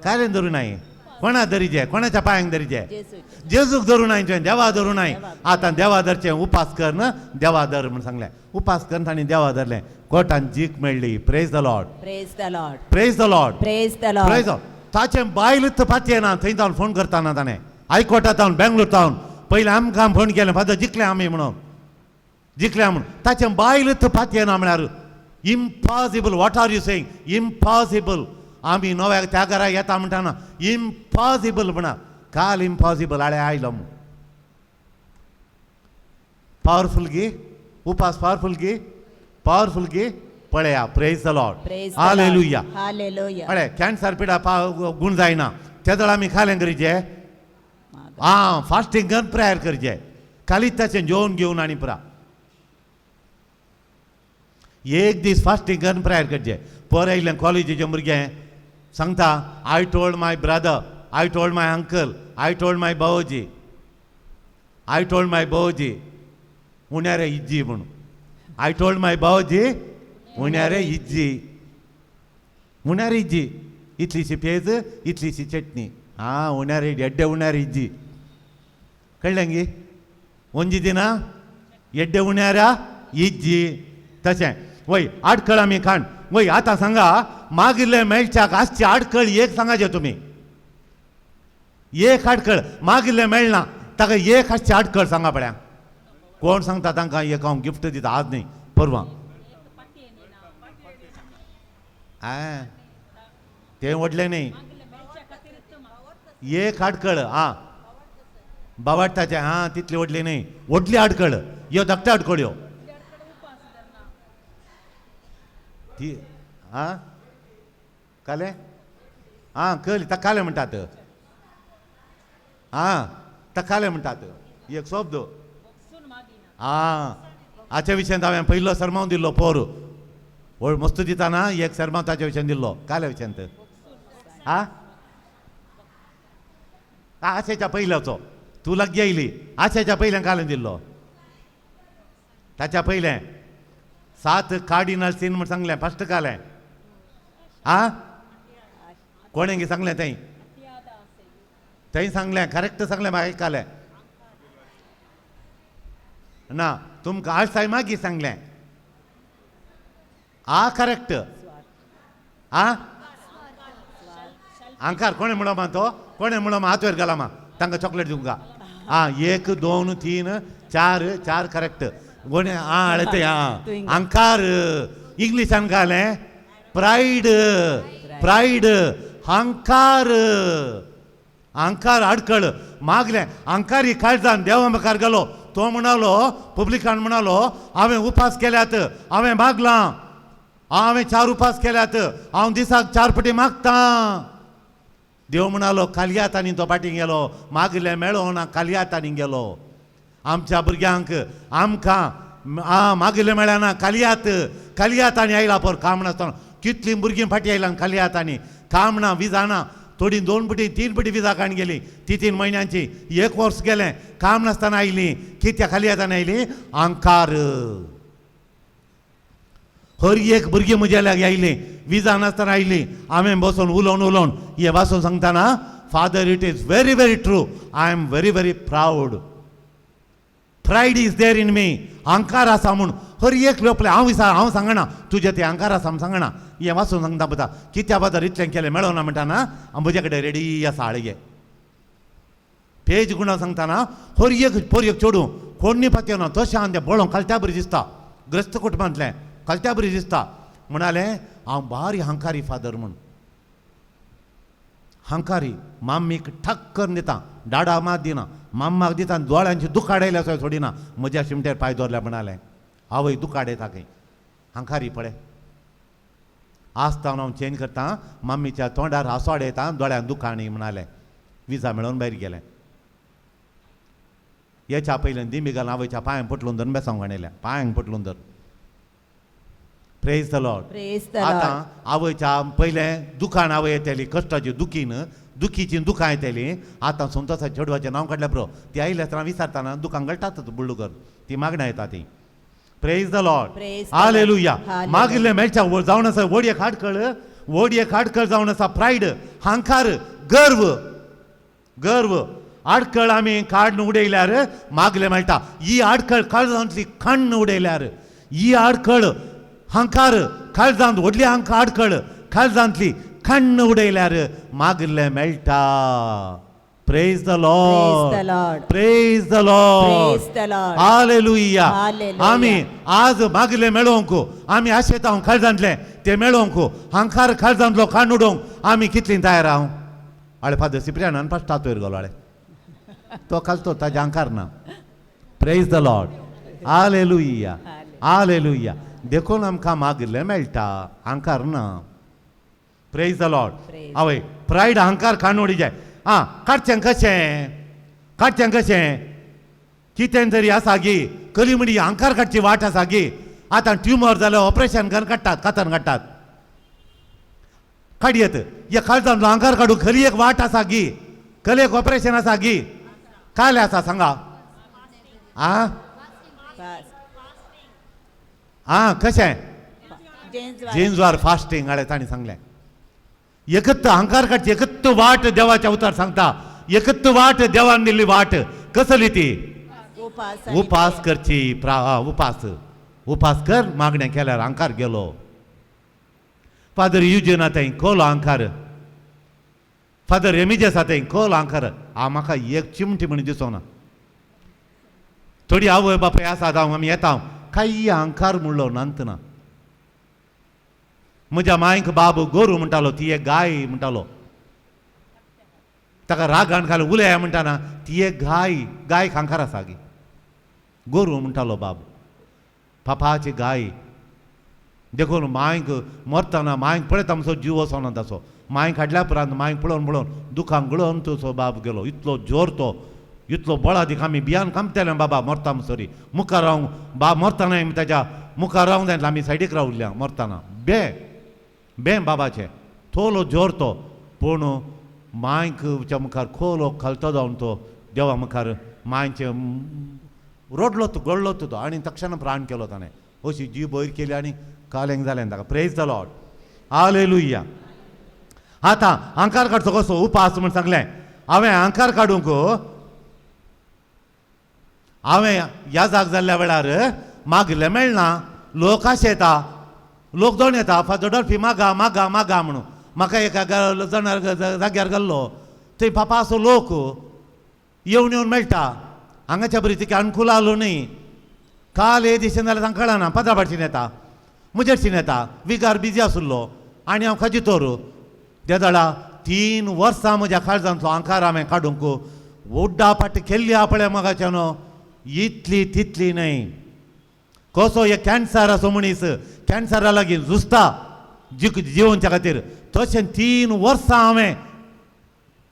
कायलें धरूं नाय कोणा धरीचे कोणाच्या पांयांक धरीचे जेजूक धरूं नाय तुवें देवा धरूं नाय आतां देवा धरचें उपास कर न देवा धर म्हूण सांगलें उपास कर तांणी देवा धरलें कोर्टान जीक मेळ्ळी praise the Lord praise the Lord praise the Lord praise the Lord praise ताचें बायलूच पातये ना थंय जावन फोन करताना ताणें हायकोर्टांत जावन बेंगलोर जावन पयलें आमकां फोन केलें फादर जिखलें आमी म्हणून ताचें बायलूच पातये ना म्हळ्यार impossible what are you saying impossible आमी नव्या त्या घरा येता म्हणटाना इम्पॉसिबल म्हणा काल इम्पॉसिबल आळे आयलो पावरफुल गी उपास पावरफुल गी पळया praise the Lord hallelujah hallelujah पळय कॅन्सर पिडा गुण जायना त्या दळ आमी खालें करीचें फास्टिंग करून प्रेयर करचें कालीच ताचें जेवण घेवन आनी पुरा एक दीस फास्टींग करून प्रेयर करचें. पर आयिल्लें कॉलेजीचें भुरगें सांगता, I told my brother, I told my uncle, I told my भावोजी, आय टोल्ड माय भावोजी उण्यारे इज्जी म्हणून. आय टोल्ड माय भावोजी उण्यारे इज्जी, उण्यारे इज्जी, इतलीशी पेज इतलीशी चटणी. हां, उण्यारे एड्डे उण्यारे इज्जी. कळ्ळें गी? ಒಂಜಿ ದಿನ ಎಡ್ಡೆ ಉಣ್ಯಾರ इज्जी तशें. वय आडखळ आमी खाण. वय आतां सांगा, मागिल्ले मेळच्याक आसचे आडखळ एक सांगाचे तुमी. एक आडखळ मागिल्ले मेळना ताका एक आसचे आडखळ सांगा पळया. कोण सांगता तांकां एक हांव गिफ्ट दिता आज न्ही परवां. आं, तें व्हडलें न्ही. एक आडखळ आं बावाडटाचें, हां तितली व्हडली न्ही. व्हडली आडखळ यो धाकट्यो आडखळ्यो ती. आं काले, आं कळ्ळें, ताका काले म्हणटात. आं ताका काले म्हणटात. एक शब्द. आं, हाचे विशयान हांवें पयलो सरमाव दिल्लो पोर. मस्त दिता ना, एक सरमाव ताचे विशयान दिल्लो काल्या विशयांत. आं आशेच्या पयल्याचो तू लागी येयली. आशेच्या पयल्यान कालें दिल्लो. ताच्या पयलें 7 कार्डिनल सीन म्हण सांगलें फस्ट कालें. आं कोणें गे सांगलें? थंय सांगलें, करेक्ट सांगलें, म्हाका आयकलें ना. तुमकां आळसाय मागीर सांगलें. आ करेक्ट. आं अंकार कोणें म्हणलो मा तो? कोणें म्हणलो मा? हात वयर घाला मा, तांकां चॉकलेट दिवंका. आं 1 2 3 4 4 करेक्ट. कोणें आं अळते. आं अंकार इंग्लिशान घालें प्रायड. प्रायड अंकार. अंकार आडखळ मागलें. अंकार ही काळजान देवा मुखार गेलो. तो म्हणालो, पब्लिकान म्हणालो, हांवें उपास केल्यात, हांवें मागलां, हांवें 4 उपास केल्यात, हांव दिसाक 4 फावटी मागतां. देव म्हणालो कालियातांनी तो फाटीं गेलो. मागलें मेळो ना, कालियातांनी गेलो. आमच्या भुरग्यांक आमकां मागलें मेळना, कालियात. कालियातांनी आयला पर काम नासतना. कितलीं भुरगीं फाटीं आयलां कालियातांनी. काम ना, विजा ना. थोडी 2 फावटी 3 फावटी विजा काडून गेली. 3 म्हयन्यांची. 1 वर्स गेलें, काम नासतना आयलीं. कित्या कालियातांनी आयलीं? अंकार. हर एक भुरगीं म्हज्या लागीं आयलीं, विजा नासतना आयलीं. हांवें बसून उलोवन हे वाचून सांगतना, father it is very very true. I am very very proud. Pride is there in me. अंकार आसा म्हूण हर एक लोपले. हांव सांगना तुजें तें अंकार आसा म्हूण सांगना. हें वाचून सांगता पळय, कित्या बद्दल इतलें केलें मेळना म्हणटाना म्हजे कडेन रेडी आसा आळगे. पेज गुणां सांगतना हर एक पोरयेक चेडूं कोणी पातयो ना. तशें हांव तें बळोवन कलत्या बरी दिसता. ग्रस्त कुटुंबांतलें कलत्या बरी दिसता. म्हणालें हांव बारी हंकारी फादर म्हूण. हंकारी माम्मीक ठक्कन दिता, डाडा मात दिना. माम्माक दिता, दोळ्यांची दुकाड आयल्या सो सोडिना. म्हज्या शिमटेर पांय दवरल्या म्हणालें. आवय दुकाड येता खंय. हंकारी पळय. आसता हांव चेंज करता. माम्मीच्या तोंडार हांसोड येता, दोळ्यान दुकाणी म्हणालें. विजा मेळोवन भायर गेलें. हेच्या पयलें दिमी घालून आवयच्या पांयांक पटलून धरून बेसांक हाडयल्या. पांयांक पटलून धर. Praise the Lord. आतां आवयच्या पयलें दुकान आवय येताली, कश्टाची दुखीन, दुखीची दुकां येताली. आतां संतोषा चेडवाचें नांव काडलें पुरो. ती आयल्या आसतना विचारतना दुकान घालतात बुळ्ळूकर. ती मागणां येता ती. Praise the Lord. हालेलुया. मागिल्लें मेळच्या जावन आसा व्हडयेक आडखळ. व्हडयेक आडखळ जावन आसा प्रायड, हंकार, गर्व. गर्व आडखळ आमी काडून उडयल्यार मागलें मेळटा. ही आडखळ काळजांतली खण्ण उडयल्यार, ही आडखळ हंकार काळजांत व्हडली आडखळ काळजांतली खण्ण उडयल्यार मागलें मेळटा. Praise the Lord. Praise the Lord. Hallelujah. आमी आज मागलें मेळोवंक, आमी आशेता काळजांतलें तें मेळोवंक, हंकार काळजांतलो खण्ण उडोवंक आमी कितलीं तयार आहांव? आळे फादर सिप्रियानान फस्ट हात वयर घालो. आळे तो कालतो ताजे हंकार ना. Praise the Lord. Hallelujah. Hallelujah. देखून आमकां मागलें मेळटा, हंकार ना. Praise the Lord. आवय प्रायड हंकार खण्ण उडी जाय. आं काडचें कशें? काडचें कशें? कितें तरी आसा गी. कली म्हणली हंकार काडची वाट आसा गी. आतां ट्युमर जाल्यार ऑपरेशन करून काडटात कातन काडटात काडयत हे काळजांतलो आंकार काडूं खरी एक वाट आसा गी खरी एक ऑपरेशन आसा गी काय आसा सांगा आ आ कशें जेन्सवार फास्टिंग हाडे तांणी सांगलें एकत्त अहंकार काडची एकत्त वाट देवाच्या उतार सांगता एकत्त वाट देवान दिल्ली वाट कसली ती उपास करची उपास कर मागणें केल्यार अहंकार गेलो फादर युजीन आतां खोल अहंकार फादर रेमिजेस आतां खोल अहंकार म्हाका एक चिमटी म्हण दिसोना थोडी आवय बापाय आसा जावं आमी येता काही अहंकार म्हणलो नांतना म्हज्या मांयक बाब गोरू म्हणटालो ती एक गाय म्हणटालो ताका रागान घाल उलया म्हणटाना ती एक गाय अहंकार आसा गी गोरू म्हणटालो बाब पापाची गाय देखून मांयक मरतना मांयक पळयता म्हणसो जीव वचोना ताचो मांयक हाडल्या उपरांत मांयक पळोवन दुखांक गळोवन तो बाब गेलो इतलो जोर तो इतलो बळादीक आमी बियान कामतेलें बाबा मरता म्हणसरी मुखार रावंक बाब मरतना ताच्या मुखार रावंक जाय आमी सायडीक रावल्ल्या मरतना बे बाबाचे थोलो जोर तो पूण मांयकच्या मुखार खोलो खालतो जावन तो देवा मुखार मांयचे रोडलो तो गळलो तो आनी तक्षण प्राण केलो ताणें अशी जीव बयर केली आनी कालेंक जालें ताका प्रेज द लॉर्ड हालेलुया आतां अहंकार काडचो कसो उपास म्हण सांगलें हांवें अहंकार काडूंक हांवें ह्या जाग जाल्ल्या वेळार मागलें मेळना लोक अशे येता लोक दोन येता फादर डॉल्फी मागा मागा मागा म्हणून म्हाका एका जाग्यार गेल्लो थंय पापाचो लोक येवन येवन मेळटा हांगाच्या बरी तिका अनुकूल आलो न्ही काल हे दिशेन जाल्यार तांकां कळना पत्राभाटच्यान येता म्हजेरच्यान येता विगार बिजी आसुल्लो आनी हांव खंयची तर त्या दाडा 3 वर्सां म्हज्या काळजांतलो अहंकार हांवें काडूंक ओड्डा पाट केल्ली आपळे मोगाच्यान इतली तितली न्हय कसो हे कॅन्सर असो मनीस कॅन्सरा लागीं झुजता जिवनच्या खातीर तशें 3 वर्सां हांवें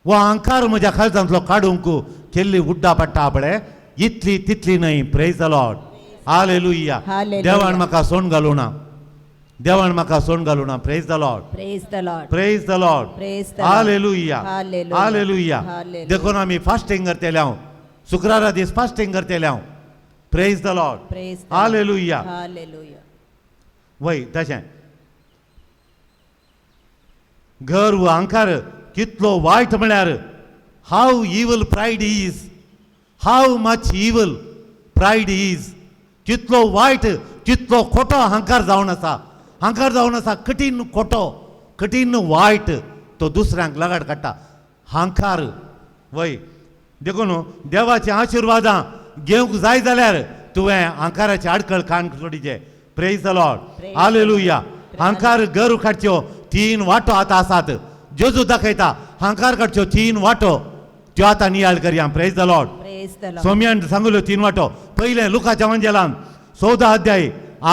हो अहंकार म्हज्या काळजांतलो काडूंक केल्ली उड्डा पडटा आपळे इतली तितली न्हय प्रेज द लॉर्ड हालेलुया देवान म्हाका सोंड घालूं ना देवान म्हाका सोंड घालूं ना praise the Lord praise the Lord hallelujah hallelujah देखून आमी फास्टिंग करतेले हांव शुक्रारा दीस फास्टिंग करतेले हांव प्रेज द लॉर्ड हालेलुया वय तशें घर हो अहंकार कितलो वायट म्हळ्यार हाव इवल प्रायड इज हाव मच इवल प्रायड इज कितलो वायट कितलो खोटो अहंकार जावन आसा कठीण खोटो कठीण वायट तो दुसऱ्यांक लगाड काडटा अहंकार वय देखून देवाचे आशिर्वादां घेवंक जाय जाल्यार तुवें अहंकाराचे आडखळ कान सोडीचे प्रेज द लॉर्ड हालेलुया अहंकार घर काडच्यो 3 वाटो आतां आसात जेजू दाखयता अहंकार काडच्यो 3 वाटो त्यो आतां नियाळ करया प्रेज द लॉर्ड सोम्यान सांगल्यो 3 वाटो पयलें लुकाच्या वंजेलान 14 अध्याय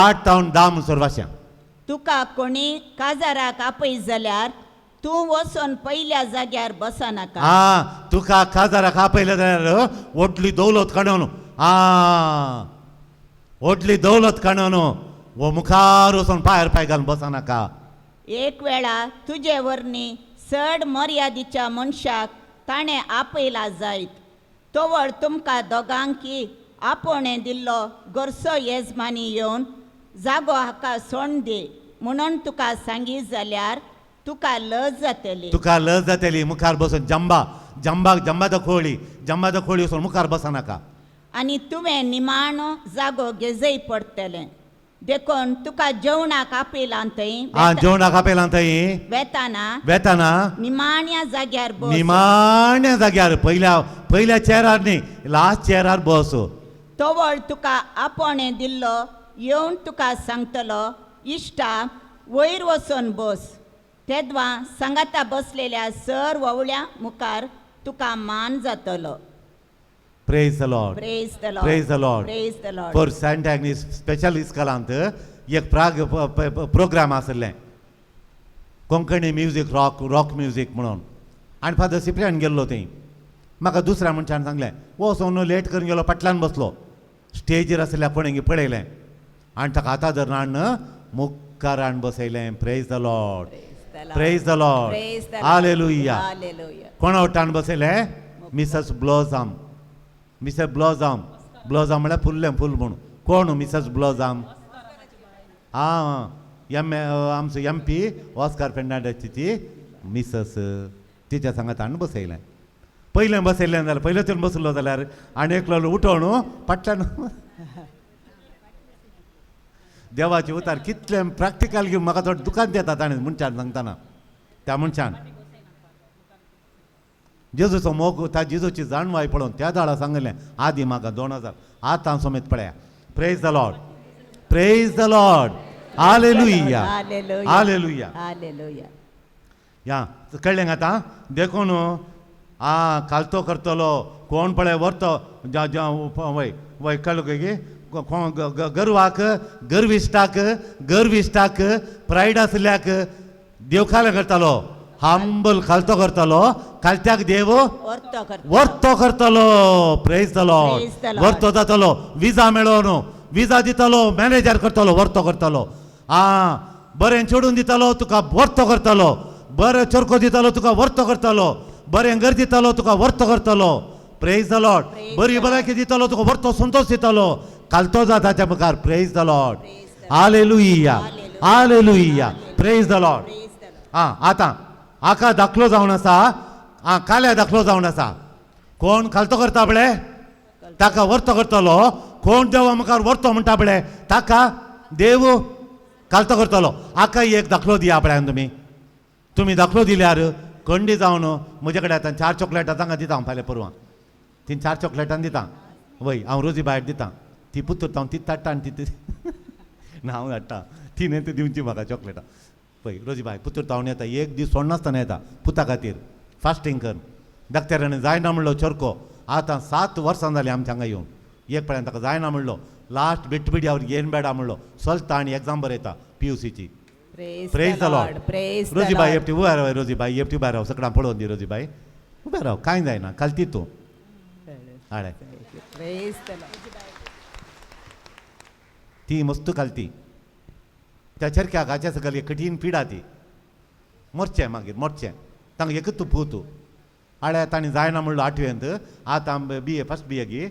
8 तावन 10 म्हणसर वाचया तुका कोणी काजाराक आपय जाल्यार तूं वचोन पयल्या जाग्यार बसनाका तुका काजाराक आपयले जाल्यार व्हडली दौलत काडून व्हडली दौलत काडून वो मुखार वचोन पांयार पांय घालून बसनाका एक वेळा तुजे वरणी चड मर्यादेच्या मनशाक ताणें आपयला जायत तोवर तुमकां दोगांकी आपोणें दिल्लो गोरसो येजमानी येवन जागो हाका सोंड दे म्हणून तुका सांगी जाल्यार तुका लज जातली मुखार बसून जंबाद खोळी वचून मुखार बसनाका आनी तुवें निमाण जागो घेजय पडटलें देखून तुका जेवणाक आपयलां थंय वेताना निमाण्या जाग्यार पयल्या चेरार न्ही लास्ट चेरार बस तोवर तुका आपोणें दिल्लो येवन तुका सांगतलो इश्टा वयर वचोन बस तेदवा सांगाता बसलेल्या सर ववळ्या मुखार तुका मान जातलो Praise the Lord. Praise the Lord. Praise the Lord. Praise the Lord. For Saint Agnes special इस्कालांत एक प्रोग्राम आसलें कोंकणी म्युजीक रॉक म्युजीक म्हणून आनी फादर सिप्रियान गेल्लो थंय म्हाका दुसऱ्या मनशान सांगलें वो सोन लेट करून गेलो फाटल्यान बसलो स्टेजीर आसल्या कोणें पळयलें आनी ताका आतां धर नाण मुखार हाडून बसयलें. Praise the Lord, Praise the Lord. Praise the Lord, Praise the Lord. Hallelujah. Hallelujah. कोणा वट्टा हाडून बसयलें? मिसेस ब्लॉझाम. मिसेस ब्लॉझाम, ब्लॉझाम म्हळ्यार फुल्लें फूल म्हणून. कोण मिसेस ब्लॉझाम? हां, आमचो MP ऑस्कार फेर्नांडीसची ती मिसेस, तिच्या सांगात हाडून बसयलें. पयलें बसयलें जाल्यार पयले तरेन बसलो जाल्यार आनी एकलो उठो न्हू पडटा न्हू. देवाचे उतार कितलें प्रॅक्टिकल घेवन म्हाका थोडें दुकान देता ताणें मनशान सांगतना. त्या मनशान जेजूचो मोग, त्या जेजूची जाणवाय पळोवन त्या दाडा सांगलें आदी म्हाका 2000 आतां समेत पळया. Praise the Lord, praise the Lord, hallelujah, Hallelujah. Hallelujah. Hallelujah. या कळ्ळें आतां देखून कालतो करतलो कोण पळय व्हरतो वय वय कळ्ळो गे गर्वाक, गर्विश्टाक प्रायड आसल्याक देव खाल करतालो. हंबल खालतो करतालो, खालत्याक देव वर्तो करता. वर्तो करतलो. Praise the Lord. Praise the Lord. वर्तो जातलो, विजा मेळो न्हू, विजा दितलो, मॅनेजर करतलो, वर्तो करतलो. बरें चडून दितलो तुका वर्तो करतलो, बरें चरको दितलो तुका वर्तो करतलो, बरें घर दितलो तुका वर्तो करतलो. Praise the Lord. बरी भलायकी दितलो तुका वर्तो संतोष दितलो. कालतो जाताच्या मुखार. Praise the Lord, hallelujah, hallelujah. Praise the Lord. आतां आका दाखलो जावन आसा, काल्या दाखलो जावन आसा. कोण खालतो करता पळय ताका वर्तो करतलो. कोण देवा मुखार वर्तो म्हणटा पळय ताका देव कालतो करतलो. आका एक दाखलो दिया पळय तुमी दाखलो दिल्यार खंडी जावन म्हजे कडेन आतां 4 चॉकलेटां तांकां दिता हांव फाल्यां परवां. ती 4 चॉकलेटां दिता. वय हांव रोजी भायर दिता. ती पुत्तूर हांव ती धाडटा आनी ती ना हांव धाडटा. तिणें ती दिवची म्हाका चॉकलेटां. पळय रोजी भाय पुत्तूर तावन येता, एक दीस सोडनासतना येता पुता खातीर फास्टींग कर. धाकट्यारांनी जायना म्हणलो चरको. आतां 7 वर्सां जालीं आमच्या हांगा येवन. एक पळय ताका जायना म्हणलो, लास्ट बिटबिडी हांव घेवन बेडा म्हणलो, चलता आनी एग्जाम बरयता PUCची. Praise the Lord. Praise the Rosie बाय Lord. एपटी उबा राव, रोजी बाय एपटी उबा राव, सगळ्यां पळोवन दी रोजी बाय. उबा राव, कांय जायना, कालती तूं हाडे. Praise the Lord. ती मस्त कालती. त्या चरक्याक हाच्या सकयल एक कठीण पिडा ती. मरचें मागीर मरचें. तांकां एकच तूं पूत. आळ्या ताणें जायना म्हणलो 8वेंत. आतां BA फर्स्ट BA गी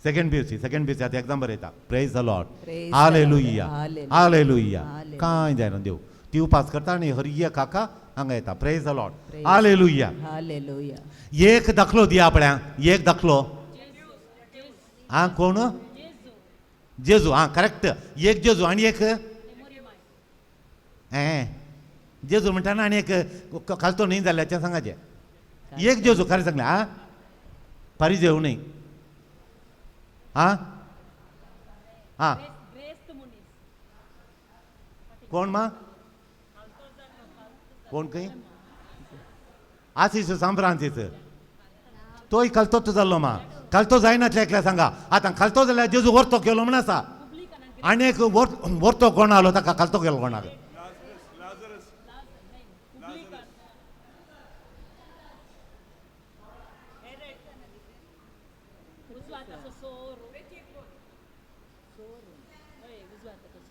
सेकंड PUC आतां एग्जाम बरयता. Praise the Lord, Praise the hallelujah, Lord. Hallelujah. Hallelujah. Hallelujah. कांय जायना देव. ती उपास करता आनी हरिय काका हांगा येता. Praise the Lord, Praise hallelujah. Hallelujah. एक दाखलो दिया पळया, एक दाखलो. कोण? जेजू. करेक्ट. एक जेजू आनी एक जेजू म्हणटाना आनी एक खालतो न्ही जाल्ल्याचें सांगाचें. एक जेजू खरें सांगलें. फारीजेव न्ही. कोण मा कोण खंय? आसीस सांब फ्रांसीस. तोय खालतोच जाल्लो मा. खालतो जायनातले एकल्या सांगा. आतां खालतो जाल्यार जेजू वर्तो केलो म्हण आसा. आनी एक वर्तो कोण आलो ताका खालतो केलो कोणाक?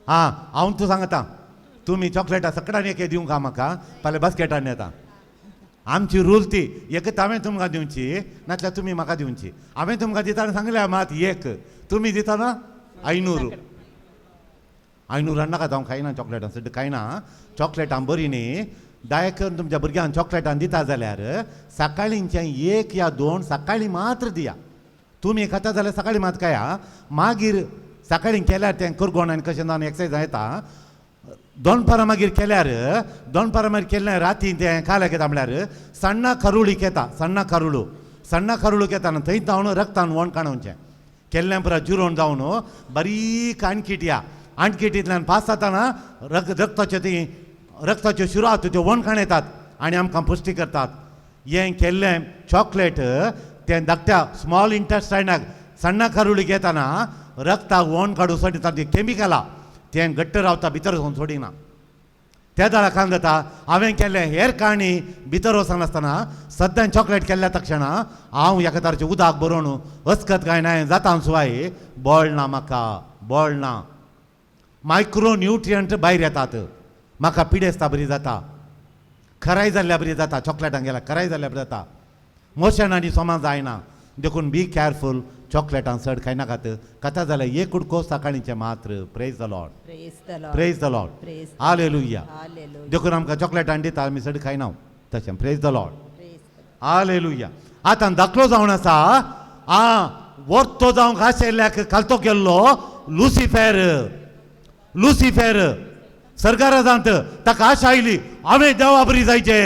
हांव तूं सांगता. तुमी चॉकलेटां सकाळीं एक दिवंक म्हाका, फाल्यां बास्केटान येता. आमची रूल ती एक हांवें तुमकां दिवची नाल्यार तुमी म्हाका दिवची. हांवें तुमकां दिताना सांगलें मात एक, तुमी दिताना 500. 500 नाका हांव खायना चॉकलेटां. सद्दां खायना. चॉकलेटां बरी न्ही. दया करून तुमच्या भुरग्यांक चॉकलेटां दिता जाल्यार सकाळींचे 1 या 2 सकाळीं मात्र दिया. तुमी खाता जाल्यार सकाळीं मात खाया. मागीर सकाळीं केल्यार तें कुरगोण आनी कशें जावन एक्सरसायज येता. दोनपारां मागीर केल्यार दोनपारां मागीर केल्यार राती तें काल्याक येता म्हळ्यार सण्ण करुळीक येता. सण्ण करुळूक येता थंय जावन रक्तान वण काणोवचें. केल्ल्या पुरा जुरोवन जावन बारीक आणकीट या. आणकिटींतल्यान पास जाताना रक्ताच्यो शिरात त्यो वणकाण येतात आनी आमकां पुश्टी करतात. हें केल्लें चॉकलेट तें धाकट्या स्मॉल इंटेस्टायनाक सण्ण करुळीक येताना रक्ताक वण काडून सोडिता. तें कॅमिकलां तें घट्ट रावता, भितर वचून सोडिना. त्या दाळा कान जाता हांवें केल्लें हेर काणी भितर वचनासतना सद्दां चॉकलेट केल्ल्या तक्षणा हांव एका तराचें उदक बरोवन हसकत काय ना जाता सुवाय बोळना म्हाका बॉल ना मायक्रो न्यूट्रियंट भायर येतात म्हाका पिडेस्ता बरी जाता खराय जाल्ल्या बरी जाता चॉकलेटांक गेल्या खराय जाल्ल्या बरी जाता मोशन आनी सोमा जायना देखून बी केअरफूल चॉकलेटां चड खायनाकात खाता जाल्यार एक कुडको सकाळींचे मात्र praise the Lord praise the Lord Praise the hallelujah Hallelujah. देखून आमकां चॉकलेटां दिता आमी चड खायना तशें प्रेज द लॉर्ड हालेलुया आतां दाखलो जावन आसा वरतो जावंक आशिल्ल्याक खालतो गेल्लो लुसिफेर सर्गाराजांत ताका आशा आयली हांवें देवा बरी जायचे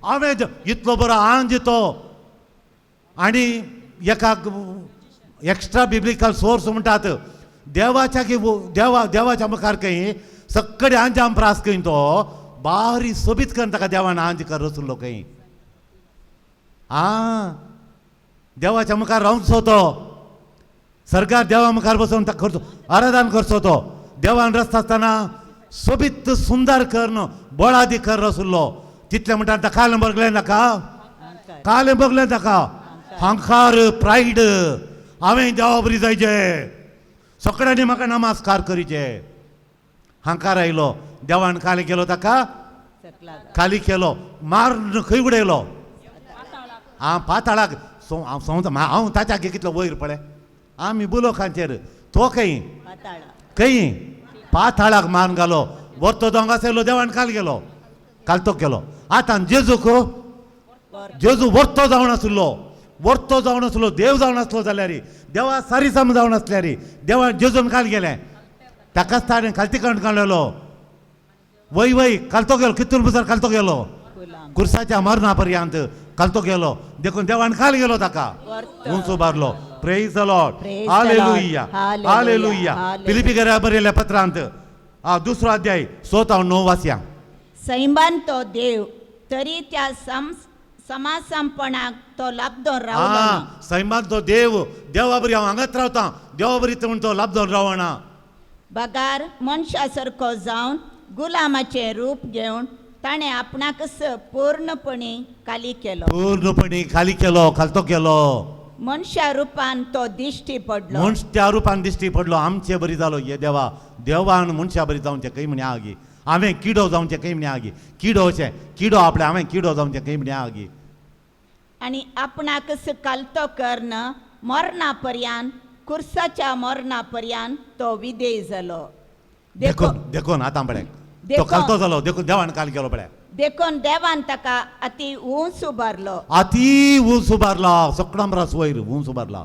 हांवें इतलो बरो आंज तो आनी एका एक्स्ट्रा बिब्लिकल सोर्स म्हणटात देवाच्या की देवाच्या मुखार खंय सक्कडे आंजाम प्रास खंय तो बारी सोबीत करून ताका देवान आंज कर रचुल्लो खंय देवाच्या मुखार रावचो तो सरकार देवा मुखार बसून ताका करचो आराधन करचो तो देवान रस्ता आसतना सोबीत सुंदर कर्ण बोळादी कर रचुल्लो तितले म्हणटा ताका कालें बगलें ताका हंकार प्रायड हांवें देवा बरी जायचे सगळ्यांनी म्हाका नमस्कार करीचे हंकार आयलो देवान काली केलो ताका खाली केलो मारून खंय उडयलो पाताळाक हांव ताच्या कितलो वयर पळय आमी बुलोकांचेर तो खंय पाताळाक मारून घालो वरतो दोंग आसलो देवान काल गेलो कालतो केलो आतां जेजू वरतो जावन आसलो देव जावन आसलो जाल्यार देवा सारी सम जावन आसल्यार देवा जेजून काल गेले ताकाच ताणें खालती कण काडलेलो वय कालतो गेलो कितून बसर कालतो गेलो कुर्साच्या मरणा पर्यंत कालतो गेलो देखून देवान काल गेलो ताका उंच उबारलो praise the Lord hallelujah hallelujah फिलिपिकरा बरयल्ल्या पत्रांत दुसरो अध्याय 9 वाचया सैमान तो देव तरी त्या समासमपणाक तो लाभदोन रावलो सैमान तो देवा बरी हांव हांगाच रावता देवा बरी म्हण तो लाभदोन रावना बगार मनशा सारको जावन गुलामाचें रूप घेवन ताणें आपणाकच पूर्णपणी खाली केलो खालतो केलो मनशा रुपान तो दिश्टी पडलो मनशा रुपान दिश्टी पडलो आमचे बरी जालो हे देवान मनशा बरी जावचे खंय म्हणे आगी हांवें किडो जावचे खंय म्हणे आगी किडो आपले हांवें किडो जावचे खंय म्हणे आगी आनी आपणाकच कालतो कर्ण मरणा पर्यंत कुर्साच्या मरणा पर्यंत तो विधेय जालो देखून आतां पळय तो कालतो जालो देखून देवान काल केलो पळय देखून देवान ताका अति उंच उबारलो सकडा वयर उंच उबारला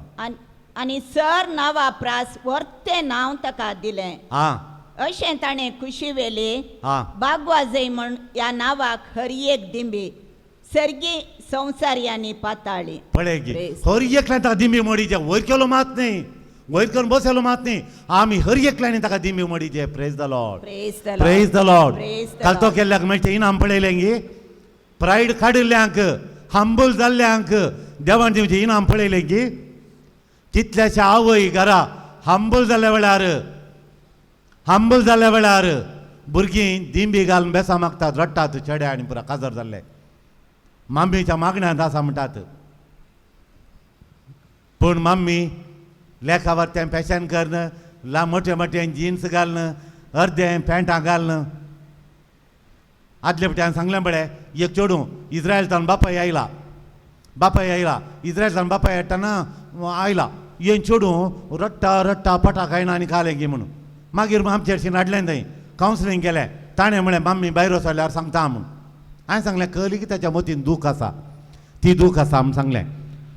आनी सर नांवा प्रास वर्ते नांव ताका दिलें अशें ताणें खुशी वेली बागवाजय म्हण ह्या नांवाक हरी एक दिंबी सर्गी संवसारी आनी पाताळी पळय हरी एकल्यान ताका दिंबी मोडीचे वयर केलो मात न्ही वयर करून बसलो मात न्ही आमी हरी एकल्यानी ताका दिंबी मोडीचे प्रेज द लॉर्ड कालतो केल्ल्याक मेळचे इनाम पळयलें गी प्रायड काडिल्ल्यांक हंबल जाल्ल्यांक देवान दिवचें इनाम पळयलें गी कितल्याशा आवय घरा हंबल जाल्ल्या वेळार भुरगीं दिंबी घालून बेसां मागतात रडटात चेड्या आनी पुरा काजर जाल्ले मम्मीच्या मागण्यांत आसा म्हणटात पूण मम्मी लेखा वरतें फॅशन करून मोठे जिन्स घालून अर्दें पॅन्टां घालून आदले पट्यान सांगलें पळय एक चेडूं इज्रायलच्यान बापाय आयला इज्रायलच्यान बापाय येताना आयला हें चेडूं रडटा पटा खायना आनी खालें गी म्हणून मागीर आमचे हरशीं नाडलें थंय कावन्सिलींग केलें ताणें म्हळें मम्मी भायर वचल्यार सांगता म्हूण हांवें सांगलें कळ्ळी की ताच्या मतीन दूख आसा म्हूण सांगलें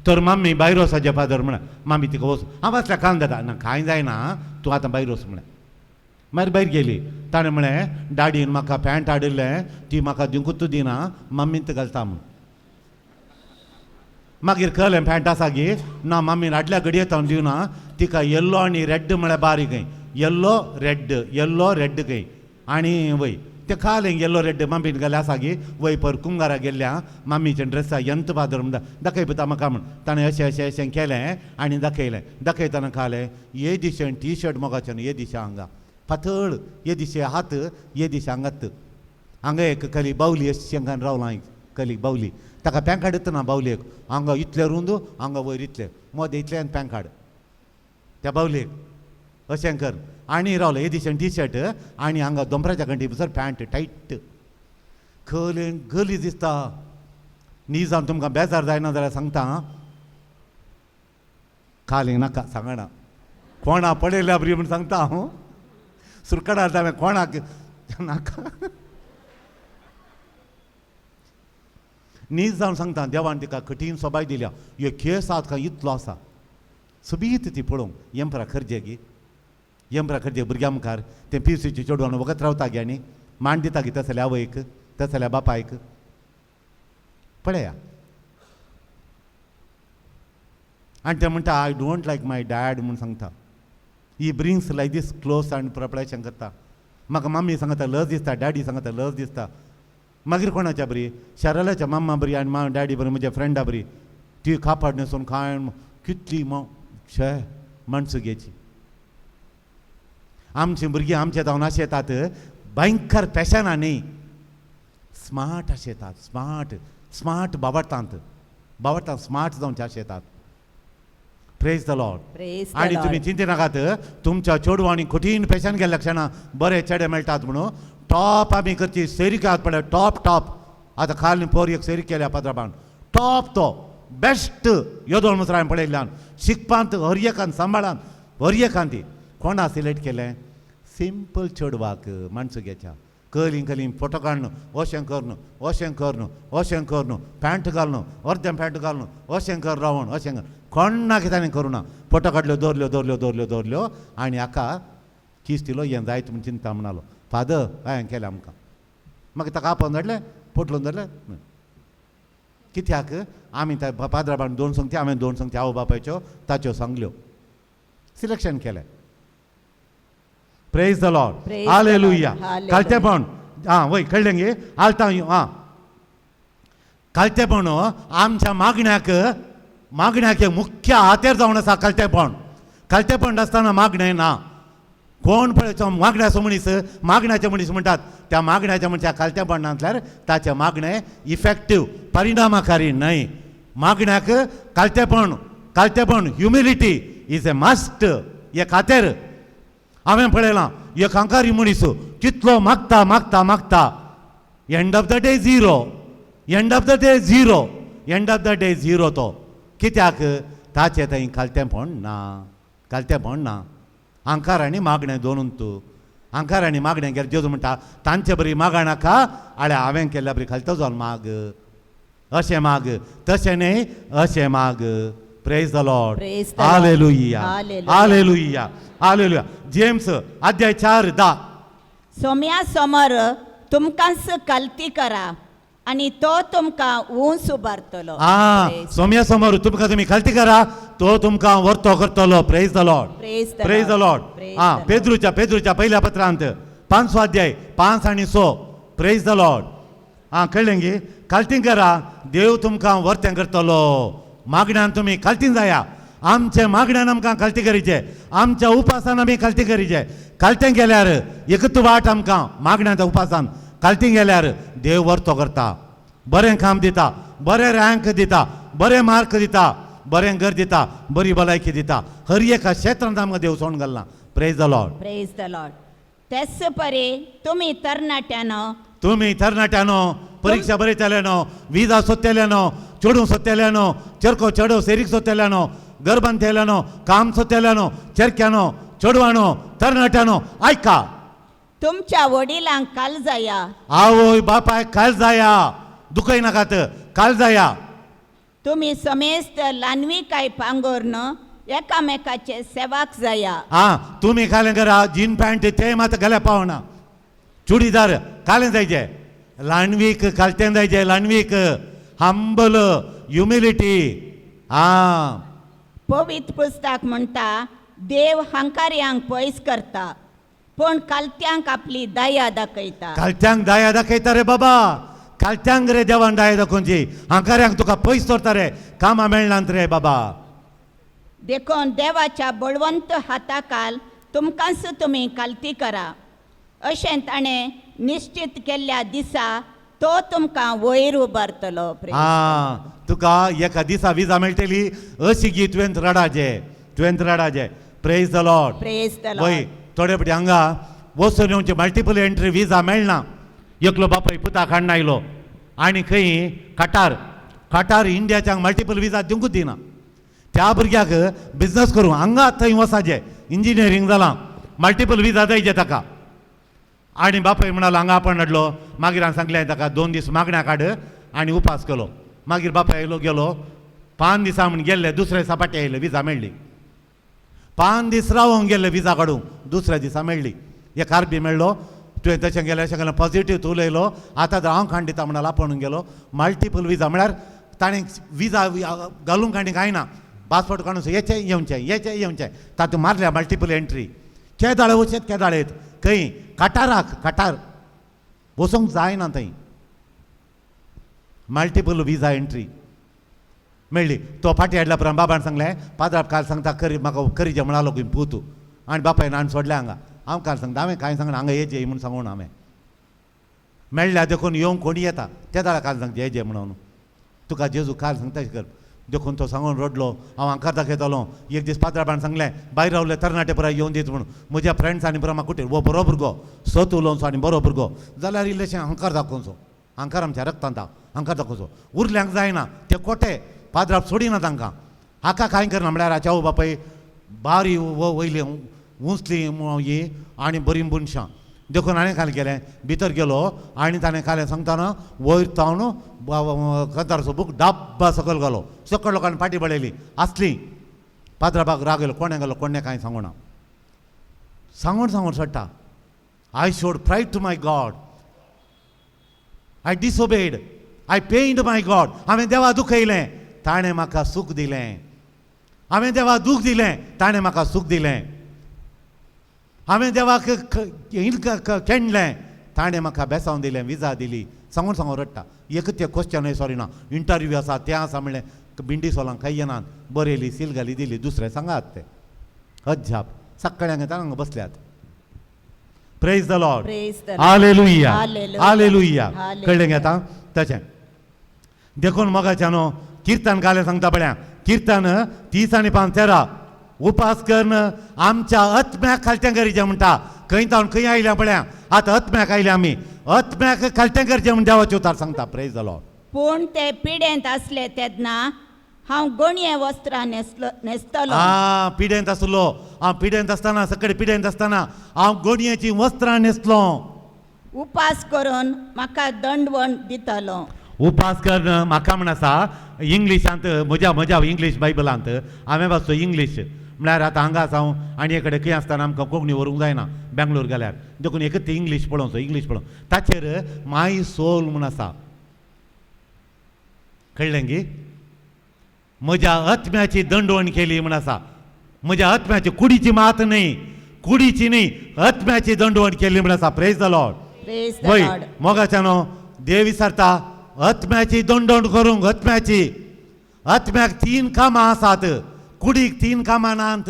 तर मम्मी भायर वचचे फादर म्हण मम्मी तिका वच हांव वाचल्या खावन जाता ना खाय जायना तूं आतां भायर वच म्हळें मागीर भायर गेली ताणें म्हळें डाडीन म्हाका पॅन्ट हाडिल्लें ती म्हाका दिवंकूच दिना मम्मीन घालता म्हूण मागीर कळ्ळें पॅन्ट आसा गी ना मम्मीन हाडल्या घडये तावन दिवना तिका येल्लो आनी रेड म्हळ्यार बारीक खंय येल्लो रेड खंय आनी वय ते खालें येल्लो रेड मम्मीन गेले आसा गी वय पर कुंगारा गेल्ल्या मम्मीचे ड्रेसा यंत फादर म्हणटा दाखय पुता म्हाका म्हण ताणें अशें केलें आनी दाखयतना खालें हे दिशेन टी शर्ट मोगाचें हे दिशा हांगा पातळ हे दिशे हात हे दिशा हांगात हांगा एक कली बावली अशी शेंगान रावला कली बावली ताका पॅन कार्ड येता ना बावलेक हांगा इतले रुंद हांगा वयर इतले मोदें इतले आनी पॅन कार्ड त्या बावलेक अशें कर आनी रावलो हे दिशेन टी शर्ट आनी हांगा दोंपराच्या गंटी भितर पॅन्ट टायट खलें गलीज दिसता न्ही जावन तुमकां बेजार जायना जाल्यार सांगता खाली नाका सांगना कोणा पडयल्या बरी म्हूण सांगता हांव सुरकडा जाय कोणाक नाका न्हीज जावन सांगता देवान तिका कठीण सबाय दिल्या ह्यो केस आसा तुका इतलो आसा सुबीत ती पळोवंक येंपरा खर्जेगी येंपरा खर्जे भुरग्यां मुखार तें पिवसीचें चेडवान वगत रावता गे आनी मान दिता गे तसल्या आवयक तसल्या बापायक पळया आनी ते म्हणटा I don't like my dad म्हूण सांगता he brings like this close आनी प्रिपरेशन करता म्हाका मम्मी सांगता लज दिसता डॅडी सांगता लज दिसता मागीर कोणाच्या बरी शाराल्याच्या मम्मा बरी आनी डॅडी बरी म्हज्या फ्रेंडा बरी ती खापाड न्हेसून खाण कितली शे मणसुगेची आमची भुरगीं आमचे जावन अशें येतात भयंकर पॅशना न्ही स्मार्ट अशें येतात स्मार्ट बावडटांत स्मार्ट जावचे अशें येतात praise the Lord Praise the आनी Lord. तुमी चिंते नाकात तुमच्या चेडवांनी कठीण पॅशन गेल्ल्या क्षणां बरे चेडे मेळटात म्हणून टॉप आमी करची सेरीक आहात पळय टॉप आतां खाल पोर एक सेरीक केल्या पात्राबान टॉप तो बेस्ट योदोळ मुसरा हांवें पळयल्ल्यान शिकपांत हरएकान सांबाळान हरएकान ती कोणा सिलेक्ट केलें सिंपल चेडवाक माणसुगेच्या कलीं फोटो काडून अशें कर न्हू पॅन्ट घाल न्हू अर्दें पॅन्ट घाल न्हू अशें कर रावण अशें कर कोणा कितें ताणें करूं ना फोटो काडल्यो दवरल्यो आनी हाका किस दिलो हें जायत म्हूण चिंता म्हणलो फादर हांवें केलें आमकां म्हाका ताका आपोवन धाडलें फोटलोवन धाडलें कित्याक आमी त्या पाद्राबान 2 संगती हांवें 2 संगती आवय बापायच्यो ताच्यो सांगल्यो सिलेक्शन केलें praise the Lord Praise the hallelujah Lord. Hallelujah. कळतेपण वय कळलें गे आलता कळतेपण आमच्या मागण्याक एक मुख्य हातेर जावन आसा कळतेपण आसतना मागणें ना कोण पळय मागण्याचो मनीस मागण्याचे मनीस म्हणटात त्या मागण्याच्या मनशा कळतेपण नासल्यार ताचें मागणें इफेक्टीव परिणामकारी न्हय मागण्याक कळतेपण ह्युमिलिटी इज ए मस्ट एक हातेर हांवें पळयलां एक हंकारी मनीस कितलो मागता end of the day zero तो कित्याक ताचे थंय कळतेपण ना अंकार आनी मागणें दोनूच अंकार आनी मागणें गेल्यार जेजू म्हणटा तांचे बरी मागा नाका आल्या हांवें केल्ल्या बरी खालतो जावन माग अशें माग तशें न्हय अशें माग praise the Lord Praise the Lord. Hallelujah James अध्याय 4:10 सोम्या समोर तुमकांच कल्ती करा आणि तो तुमकां उंच उबारतलो सोम्या समोर तुमी कल्ती करा तो तुमकां वर्तो करतलो praise the Lord Praise the Lord. पेद्रूच्या पहिल्या पत्रांत 5 अध्याय 5 आणि 6 प्रेज द लॉर्ड कळ्ळें गे कल्ती करा देव तुमकां वर्तें करतलो मागण्यान तुमी कल्तीन जाया आमचे मागण्यान आमकां कल्ती करीचे आमच्या उपासान आमी कल्ती करीचे कल्तें गेल्यार एकच वाट आमकां मागण्याच्या उपासान कल्ती गेल्यार देव वर्तो करता बरें काम दिता बरें रँक दिता बरें मार्क दिता बरें घर दिता बरी भलायकी दिता हर एका क्षेत्रांत आमकां देव सोडून घालना प्रेज द लॉर्ड तेच परे तुम्ही तरणाट्यानो परीक्षा बरयतल्यानो विजा सोदतल्यानो चेडूं सोदतल्यानो चेडको चेडो सेरीक सोदतल्यानो घर बांदतल्यानो काम सोदतल्यानो चेडक्यानो चेडवानो तरणाट्यानो आयका तुमच्या वडिलांक काल जाया आवय बापाय काल जाया दुखय नाकात काल जाया तुम्ही समेस्त लान्विकाय पांगोरन एकामेकाचे सेवाक जाया तुमी कालें करा जीन पॅन्ट ते मात घाल्या पावना चुडीदार कालें जायचे लाण्वीक कालतें जायचे लाण्वीक हंबल ह्युमिलिटी पवित्र पुस्तक म्हणटा देव हंकार्यांक पयस करता पण कालत्यांक आपली दया दाखयता कालत्यांक दया दाखयता रे बाबा कालत्यांक रे देवान दया दाखोवची हंकार्यांक तुका पयस दवरता रे कामां मेळनात रे बाबा देखून देवाच्या बळवंत हाताखाल तुमकांच तुमी कालती करा अशें ताणें निश्चित केल्ल्या दिसा तो तुमकां वयर उबारतलो तुका एका दिसा विजा मेळटली अशी गी तुवें रडाचे praise the Lord praise the वय लॉर्ड. थोडे फाटी हांगा वचून येवचे मल्टिपल एंट्री विजा मेळना एकलो बापाय पुता काडून आयलो आनी खंय काटार इंडियाच्या मल्टिपल विजा दिवंकूच दिना त्या भुरग्याक बिजनस करूं हांगा थंय वसाचें इंजिनियरींग जालां मल्टिपल विजा जायचे ताका आनी बापाय म्हणालो हांगा आपण हाडलो मागीर हांवें सांगलें ताका 2 दीस मागण्या काड आनी उपास केलो मागीर बापाय येयलो गेलो 5 दिसां म्हण गेल्ले दुसरे सपाटे येयले विजा मेळ्ळी 5 दीस रावोंक गेल्ले विजा काडूंक दुसऱ्या दिसा मेळ्ळी एक आरबी मेळ्ळो तुवें तशें गेलें अशें केलें पॉझिटीव तूं उलयलो आतां तर हांव खाण दिता म्हणाला आपूण गेलो मल्टिपल विजा म्हळ्यार ताणें विजा घालूंक आनी कांय ना पासपोर्ट काडून येचें येवचें तातूंत मारल्या मल्टिपल एंट्री केदाळे वचत केदाळे येत खंय काटार वचोंक जायना थंय मल्टिपल विजा एंट्री मेळ्ळी तो फाटी हाडल्या उपरांत बाबान सांगलें पाद्राप काल सांगता करी म्हाका करीचे म्हणालो खंय पूत आनी बापायन आनी सोडलें हांगा हांव काल सांगता हांवें कांय सांगना हांगा येजे म्हूण सांगून हांवें मेळ्ळ्या देखून येवंक कोणी येता त्या दाळा काल सांगता येजे म्हणून तुका जेजू काल सांगता तशें कर देखून तो सांगून रडलो हांव आंकार दाखयतालो एक दीस पाद्रापान सांगलें भायर रावले तरणाटे पुराय येवन दित म्हणून म्हज्या फ्रेंड्सांनी पुरा म्हाका कुठे वो बरो भुरगो सत उलोवचो आनी बरो भुरगो जाल्यार इल्लेशें आंकार दाखोवचो आंकार आमच्या रक्तांत आंकार दाखोवचो उरल्यांक जायना ते कोटे पाद्राप सोडिना तांकां हाका कांय करना म्हळ्यार चाव बापाय बारी वयली उंचली ही आनी बरी बुनशां देखून हाणें काल केलें भितर गेलो आनी ताणें कालें सांगतना वयर तावन कंतारचो बूक डाब्बा सकयल घालो सकयल लोकांनी फाटी बळयली आसली पाद्राबाक राग येलो कोणें गेलो कोणें कांय सांगूना सांगून सट्टा I showed pride to my God I disobeyed I pained my God हांवें देवा दुखयलें ताणें म्हाका सूख दिलें हांवें देवा दूख दिलें ताणें म्हाका सूख दिलें हांवें देवाक केणलें ताणें म्हाका बेसांव दिलें विजा दिली सांगून रडटा एक ते क्वेश्चन सॉरी ना इंटरव्यू आसा तें आसा म्हणलें भिंडी सोलांक खाय येनात बरयली सील घाली दिली दुसरें सांगात ते अज्जाप सकाळ्यांक येता हांगा बसल्यात praise the Lord Praise the Lord. Hallelujah Hallelujah. Hallelujah Hallelujah. कळ्ळें घेता तशें देखून मोगाच्या न्हू किर्तन घालें सांगता पळया किर्तन 30 आनी 5 13 उपास करण आमच्या आत्म्याक खालतें गरजेचें म्हणटा खंय तावन खंय आयल्या पळया आतां आत्म्याक आयल्या आमी आत्म्याक खालतें गरजेचें म्हण देवाचे उतार सांगता प्रेज द लॉर्ड पूण ते पिडेंत असले तेन्ना हांव गणये वस्त्रां न्हेसतलो पिडेंत आसलो हांव पिडेंत आसतना सकयल पिडेंत आसतना हांव गणयेचीं वस्त्रां न्हेसलो उपास करून म्हाका दंडवण दितलो उपास करण म्हाका म्हण आसा इंग्लिशांत म्हज्या इंग्लीश बायबलांत हांवें वाचतो इंग्लीश म्हळ्यार आतां हांगा आसा हांव आनी एकडे खंय आसतना आमकां कोंकणी व्हरूंक जायना बेंगलोर गेल्यार देखून एकच इंग्लीश पळोवचो ताचेर माय सोल म्हूण आसा कळ्ळें गी म्हज्या आत्म्याची दंडवण केली म्हूण आसा म्हज्या आत्म्याची कुडीची मात न्ही कुडीची न्ही आत्म्याची दंडवण केली म्हूण आसा praise the Lord Praise the वय Lord. मोगाच्यानो देव विचारता आत्म्याची दंडवण करूंक आत्म्याक 3 कामां आसात कुडीक 3 कामां नात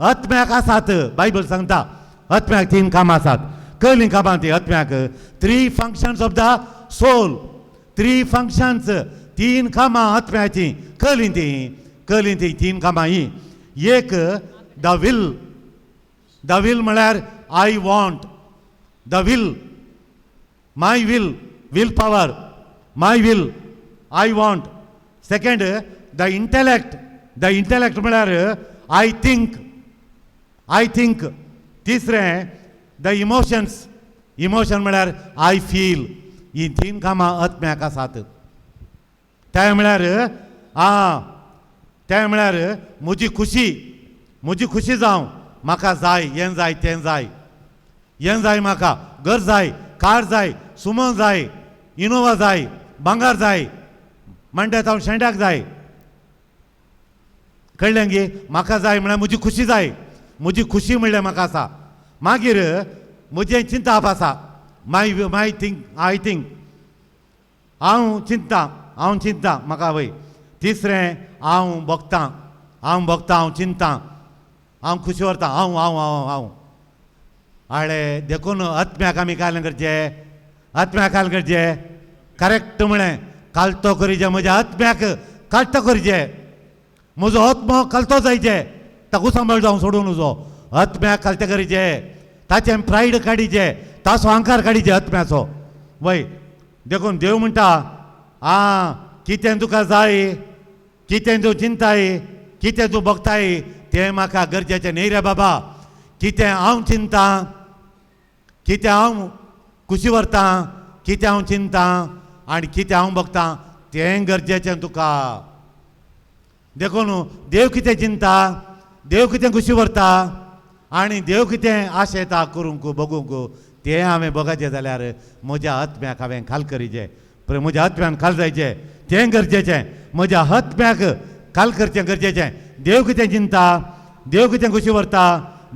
आत्म्याक आसात बायबल सांगता आत्म्याक 3 कामां आसात कसलीं कामां ती आत्म्याक 3 functions of the soul 3 functions 3 कामां आत्म्याची कसलीं ती 3 कामां ही एक द विल म्हळ्यार I want the will my will power my will I want second the intellect म्हळ्यार आय थिंक तिसरें द इमोशन म्हळ्यार आय फील ही 3 कामां आत्म्याक आसात ते म्हळ्यार म्हजी खुशी जावं म्हाका जाय हें जाय तें जाय म्हाका घर जाय कार जाय सुमो जाय इनोवा जाय भांगार जाय म्हणटा हांव शेंड्याक जाय कळ्ळें गे म्हाका जाय म्हळ्यार म्हजी खुशी म्हणल्यार म्हाका आसा मागीर म्हजें चिंताप आसा आय थिंक हांव चिंता म्हाका वय तिसरें हांव भोगतां हांव चिंतां हांव खुशी व्हरतां हांव आळे देखून आत्म्याक आमी काय करचें करेक्ट म्हळें कालतो करीचे म्हज्या आत्म्याक कालतो करचें म्हजो आत्मो कालतो जायचे ताका सांबाळ जावं सोडून उजो आत्म्याक खालते करीचे ताचें प्रायड काडीचे ताचो अहंकार काडीचे आत्म्याचो वय देखून देव म्हणटा कितें तुका जाय कितें तूं चिंताय कितें तूं बगताय तें म्हाका गरजेचें न्ही रे बाबा कितें हांव चिंतां कितें हांव कुशी व्हरतां कितें हांव चिंतां आनी कितें हांव बगतां तें गरजेचें तुका देखून देव कितें चिंता देव कितें कुशी व्हरता आनी देव कितें आशेता करूंक बगूंक तें हांवें बघाचें जाल्यार म्हज्या आत्म्याक हांवें खाल करीचें म्हज्या आत्म्यान खाल जायचें तें गरजेचें म्हज्या आत्म्याक खाल करचें गरजेचें देव कितें चिंता देव कितें कुशी व्हरता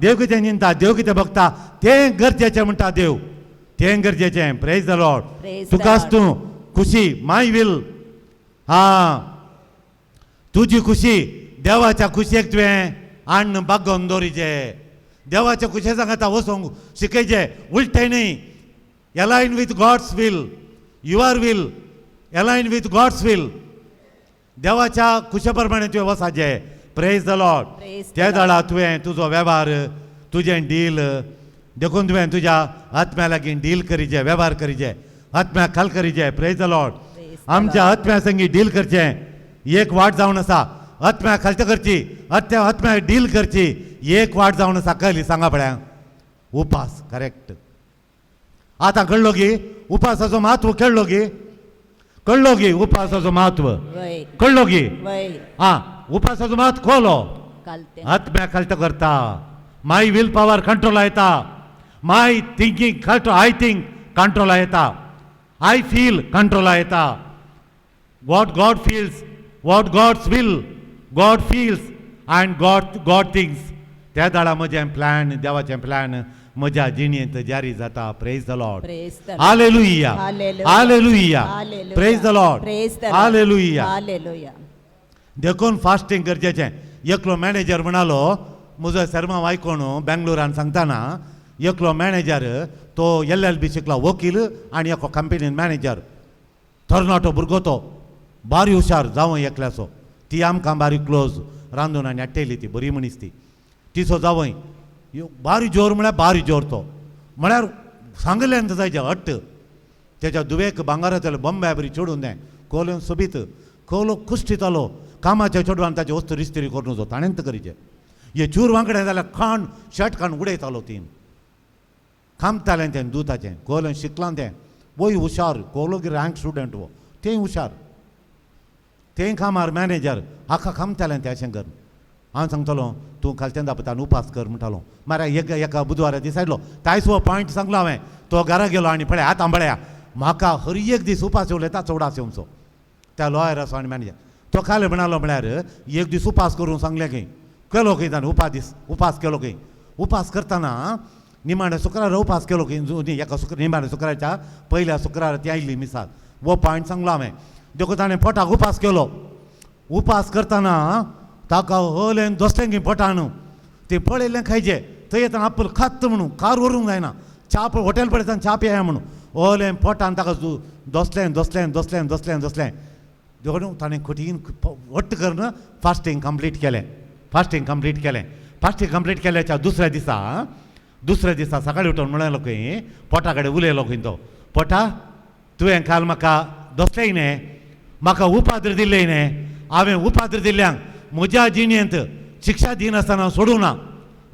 देव कितें चिंता देव कितें बगता तें गरजेचें म्हणटा देव तें गरजेचें प्रेज द लॉर्ड तुकाच तूं खुशी माय विल तुजी खुशी देवाच्या खुशयेक तुवें अन्न बागोवन दवरिचें देवाच्या खुशये सांगाता वचोंक शिकयचें उलटें न्ही align with God's will your will align with God's will देवाच्या खुशे प्रमाणे तुवें वचाचें प्रेज द लॉर्ड त्या दाडा तुवें तुजो वेव्हार तुजें डील देखून तुवें तुज्या आत्म्या लागीं डील करीचें वेव्हार करीचें आत्म्याक खाल करीचें प्रेज द लॉर्ड आमच्या आत्म्या संगी डील करचें एक वाट जावन आसा आत्म्याक खालते करची आत्म्याक डील करची एक वाट जावन आसा कळली सांगा पळ्यांक उपास करेक्ट आतां कळलो गी उपासाचो म्हत्व कळलो गी उपासाचो म्हत्व कळलो गी उपासाचो म्हत्व खोलो आत्म्याक खालते करता माय विल पॉवर कंट्रोल येता माय थिंकींग आय थिंक कंट्रोल येता आय फील कंट्रोल येता what God feels, what God's will, God feels and God thinks. त्या दाडा म्हजें प्लॅन देवाचें प्लॅन म्हज्या जिणेंत जारी जाता praise the Lord hallelujah hallelujah praise the Lord hallelujah देखून फास्टींग गरजेचें एकलो मॅनेजर म्हणालो म्हजो शर्मा आयकोण बेंगलोरान सांगतना एकलो मॅनेजर तो LLB शिकला वकील आनी एका कंपनीन मॅनेजर तरणाटो भुरगो तो बारी हुशार जावं एकल्याचो ती आमकां बारी क्लोज रांदून आनी हाडटली ती बरी मनीस ती तिचो जावंय बारी जोर म्हळ्यार बारी जोर तो म्हळ्यार सांगलें जायचें हट्ट तेच्या दुवेक भांगारातले बॉम्बे बरी चडून जाय कोलें सोबीत कोलो कुश्टीतालो कामाच्या चेडवान ताची वस्तू रिस्त्री करून वचो ताणेंत करीचें हे चूर वांगडे जाल्यार खाण शर्ट खाण उडयतालो तीन खामतालें तें दुताचें कोलें शिकलां तें वोय हुशार कोलो रँक स्टुडंट वो तें हुशार तें कामार मॅनेजर आख्खा खामतालें तें अशें कर हांव सांगतलो तूं खालच्यान दापयता उपास कर म्हणटालो म्हळ्यार एका बुधवारा दिसायलो तायस हो पॉयंट सांगलो हांवें तो घरा गेलो आनी पळय आतां आंबळ्या म्हाका हर एक दीस उपास उलयता चवडास येवचो त्या लॉयर असो आनी मॅनेजर तो खाले म्हणालो म्हळ्यार एक दीस उपास करून सांगलें खंय केलो खंय ताणें उपास केलो खंय उपास करतना निमाणे शुक्रार उपास केलो खंय एका निमाणे शुक्रारच्या पयल्या शुक्रार ती आयिल्ली मिसाल वो पॉयंट सांगलो हांवें देखून ताणें पोटाक उपास केलो उपास करतना ताका हलें दसलें खंय पोटान तें पळयलें खायचें थंय येतना आपल खात म्हणून कार व्हरूंक जायना च्या हॉटेल पळयतना च्या पिया म्हणून हलें पोटान ताका दसलें देखून ताणें कठीण वट्ट करून फास्टींग कंप्लीट केलें फास्टींग कंप्लीट केल्याच्या दुसऱ्या दिसा सकाळीं उठून म्हणलो खंय पोटा कडेन उलयलो खंय तो पोटा तुवें काल म्हाका दसलें न्ही म्हाका उपाद्र दिल्लें न्ही हांवें उपाद्र दिल्ल्यांक म्हज्या जिणेंत शिक्षा दिनासतना सोडूं ना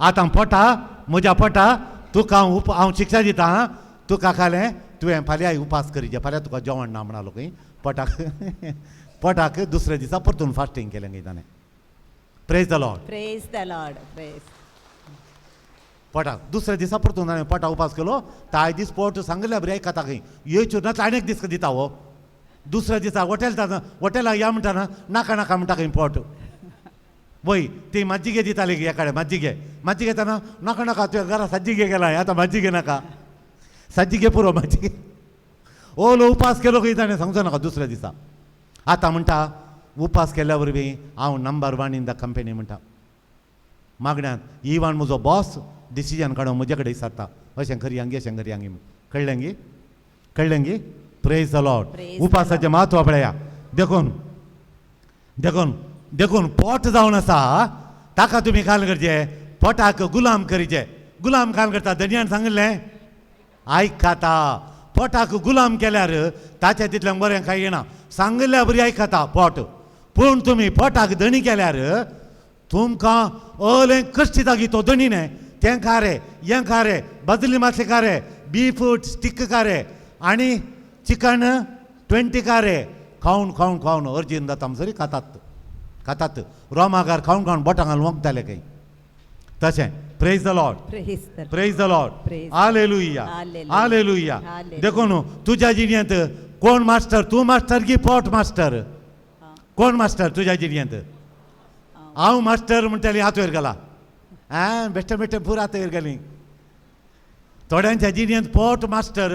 आतां पोटा म्हज्या पोटा तुका हांव शिक्षा दिता तुका खालें तुवें फाल्यां उपास करीचें फाल्यां तुका जेवण ना म्हणलो खंय पोटाक दुसऱ्या दिसा परतून फास्टींग केलें खंय ताणें प्रेज द लॉर्ड पोटाक दुसऱ्या दिसा परतून ताणें पोटा उपास केलो ताय दीस पोट सांगलें बरें खाता खंय येच्यो ना आनी एक दीस दिता हो दुसऱ्या दिसा हॉटेलाक या म्हणटा नाका म्हणटा खंय पोट वय ती मज्जिगे दिताली एकाडे मज्जिगे घेताना नाका तुवें घरा सज्जिगे गेला आतां मज्जिगे नाका सज्जिगे पुरो मज्जिगे ओलो उपास केलो खंय ताणें सांगचो नाका दुसऱ्या दिसा आतां म्हणटा उपास केल्या वरवीं हांव नंबर 1 इन द कंपनी म्हणटा मागण्यांत इवन म्हजो बॉस डिसिजन काडून म्हजे कडेन विचारता अशें करी हांगी कळ्ळें गी प्रेज द लॉर्ड उपासाचें म्हत्व पळया देखून पोट जावन आसा ताका तुम्ही काल करचे पोटाक गुलाम करीचे गुलाम काल करता दर्यान सांगलें आयकाता पोटाक गुलाम केल्यार ताच्या तितल्यान बरें कांय येना सांगल्या बरी आयकाता पोट पूण तुमी पोटाक दणी केल्यार तुमकां अलें कश्ट दिता तो दणी न्हय तें खारें हें खारें बदली मातशें खारें बीफ स्टिक खारें आनी चिकन 20 खारें खावन खावन खावन अर्जीन जाता म्हणसरी खातात रोमागार खावन खावन बोटां घालून वखताले खंय तशें praise the Lord praise the Lord hallelujah hallelujah देखो न्हू तुज्या जिणेंत कोण मास्टर तूं मास्टर की पोट मास्टर कोण मास्टर तुज्या जिणेंत हांव मास्टर म्हणटाली हात वयर घाला बेश्टे बेश्टे पूर हात वयर घाली थोड्यांच्या जिणेंत पोट मास्टर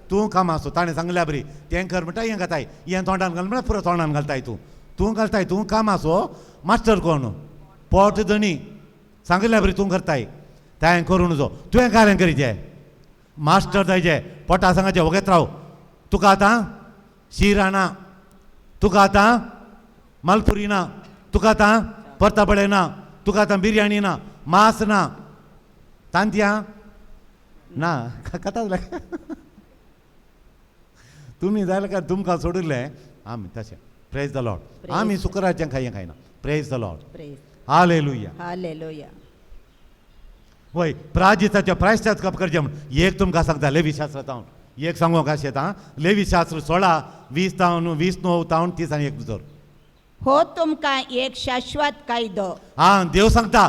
तूं कामाचो ताणें सांगल्या बरी तें कर म्हणटा हें घाताय हें तोंडान घाल म्हणल्यार पुरो तोंडान घालताय तूं घालताय तूं कामाचो मास्टर कोण पोट दणी सांगल्या बरी तूं करताय तें करूं नजो तुवें कारें करीचें मास्टर जायचें पोटा सांगाचें वगेत राव तुका आतां शिरा ना तुका आतां मालपुरी ना तुका आतां परतापडे ना तुका आतां बिरयानी ना मास ना तांतयां ना खातात तुमी जालें काय तुमकां सोडिल्लें आमी तशें प्रेज द लॉर्ड आमी शुक्रारचें खायना praise the Lord hallelujah hallelujah वय प्राजिताच्या प्रायश्चात कप करचें म्हण एक तुमकां सांगता लेवी शास्त्रांत एक सांगूंक अशें येता लेवी शास्त्र 16:20-29 30 आनी 1 दुसर हो तुमकां एक शाश्वत कायदो देव सांगता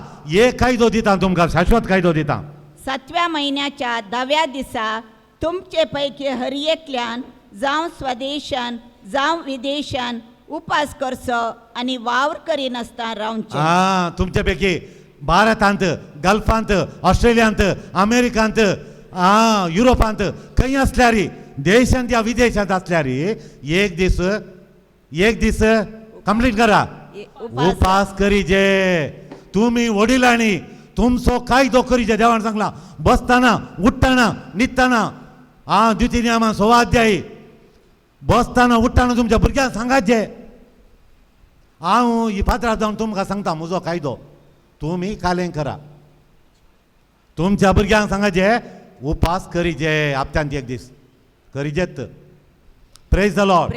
एक कायदो दिता तुमकां शाश्वत कायदो दिता 7व्या म्हयन्याच्या 10व्या दिसा तुमचे पैकी हर एकल्यान जावं स्वदेशान जावं विदेशान उपास करचो आनी वावर करिनासतना रावचें तुमचे पैकी भारतांत गल्फांत ऑस्ट्रेलियांत अमेरिकांत युरोपांत खंय आसल्यार देशांत या विदेशांत आसल्यार एक दीस कंप्लीट करा उपास करीचे तुमी वडिलांनी तुमचो कायदो करीचे देवान सांगला बसतना उठ्ठना न्हिदतना द्वितीय नियमा 6 अध्यायी बसतना उठ्ठना तुमच्या भुरग्यांक सांगाचे हांव ही पात्रांव जावन तुमकां सांगता म्हजो कायदो तुमी कालें करा तुमच्या भुरग्यांक सांगाचे उपास करीचे हप्त्यांत एक दीस करीचेत प्रेज द लॉर्ड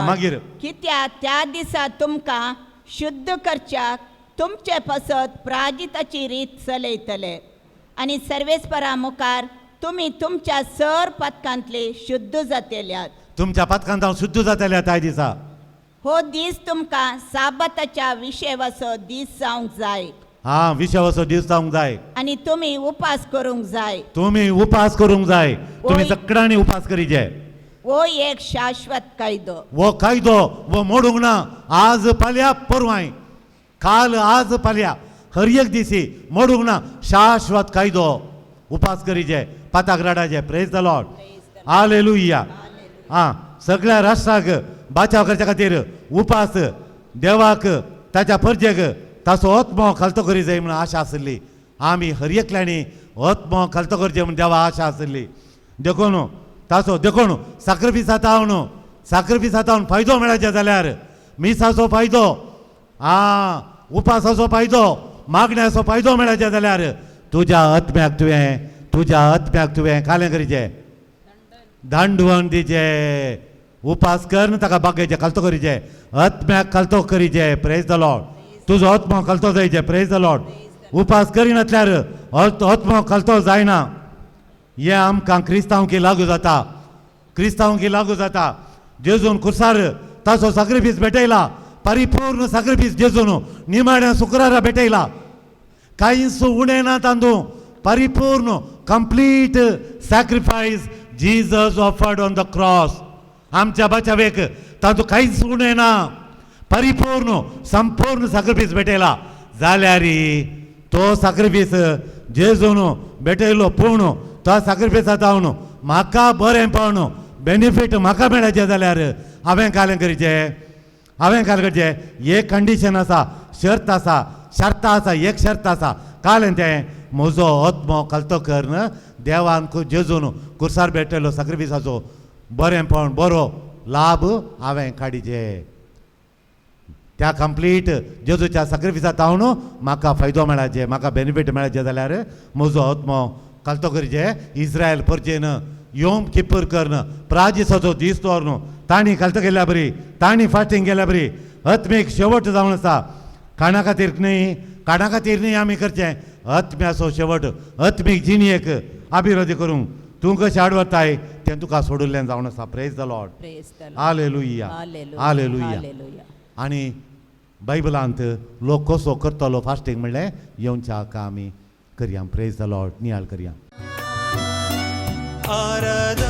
मागीर कित्याक त्या दिसा तुमकां शुद्ध करच्याक तुमचे पसत प्राजिताची रीत चलयतले आनी सर्वेस्परा मुखार तुमी तुमच्या सर पथकांतले शुद्ध जातल्यात तुमच्या पथकांत हांव शुद्ध जातल्या त्या दिसा हो दीस तुमकां साबताच्या विशेवाचो दीस जावंक जाय विशेवाचो दीस जावंक जाय आनी तुमी उपास करूंक जाय तुमी सगळ्यांनी उपास करीचे हो एक शाश्वत कायदो वो मोडूंक ना आज फाल्यां परवाय काल आज फाल्यां हर एक दिसी मोडूंक ना शाश्वत कायदो उपास करीचे पाताक रडाचे प्रेज द लॉर्ड हालेलुया सगळ्या राष्ट्राक बाचाव करच्या खातीर उपास देवाक ताच्या परजेक ताचो आत्मो खालतो करी जाय म्हणून आशा आसली आमी हर एकल्यांनी आत्मो खालतो करचे म्हणून देवा आशा आसली देखून ताचो देखून साखरपीस आतां फायदो मेळचे जाल्यार मिसाचो फायदो उपासाचो फायदो मागण्याचो फायदो मेळचे जाल्यार तुज्या आत्म्याक तुवें कालें करीचें दांडवण दिचे उपास कर ताका बागेचे खालतो करीचे आत्म्याक खालतो करीचे प्रेज द लॉर्ड तुजो आत्मो खालतो जायचे प्रेज द लॉर्ड उपास करिनासल्यार आत्मो खालतो जायना हे आमकां क्रिस्तांवकी लागू जाता जेजून खुर्सार ताचो सॅक्रिफीस भेटयला परिपूर्ण सॅक्रिफीस जेजून निमाण्या शुक्रारा भेटयला कांयच उणें ना तांदूळ परिपूर्ण complete sacrifice Jesus offered on the cross आमच्या बचावेक तातूंत कांयच उणें ना परिपूर्ण संपूर्ण सॅक्रिफीस भेटयला जाल्यार तो सॅक्रिफीस जेजून भेटयलो पूण तो सॅक्रिफीस जावन म्हाका बरेंपण बेनिफीट म्हाका मेळचें जाल्यार हांवें कालें करचें एक कंडिशन आसा शर्त आसा एक शर्त आसा कालें तें म्हजो आत्मो खालतो कर देवान जेजून कुर्सार भेटयलो सॅक्रिफीसाचो बरेंपण बरो लाभ हांवें काडीचे त्या कंप्लीट जेजूच्या सॅक्रिफिसांत हांव न्हू म्हाका फायदो मेळाचे म्हाका बेनिफीट मेळाचे जाल्यार म्हजो आत्मो कालतो करचे इस्रायल परचेन योम किप्पर करन प्राजिसाचो दीस दवरन तांणी कालतो केल्या बरी तांणी फास्टींग केल्या बरी आत्मीक शेवट जावन आसा काणा खातीर न्ही आमी करचें आत्म्याचो शेवट आत्मीक जिणेक अभिवृद्धी करूंक तूं कशें आडवताय तें तुका सोडुल्लें जावन आसा praise the Lord Praise the Lord. Hallelujah Hallelujah. Hallelujah Hallelujah. आनी बायबलांत लोक कसो करतलो फास्टींग म्हणल्यार येवच्या हाका आमी करया प्रेज द लॉर्ड नियाळ करया आराधना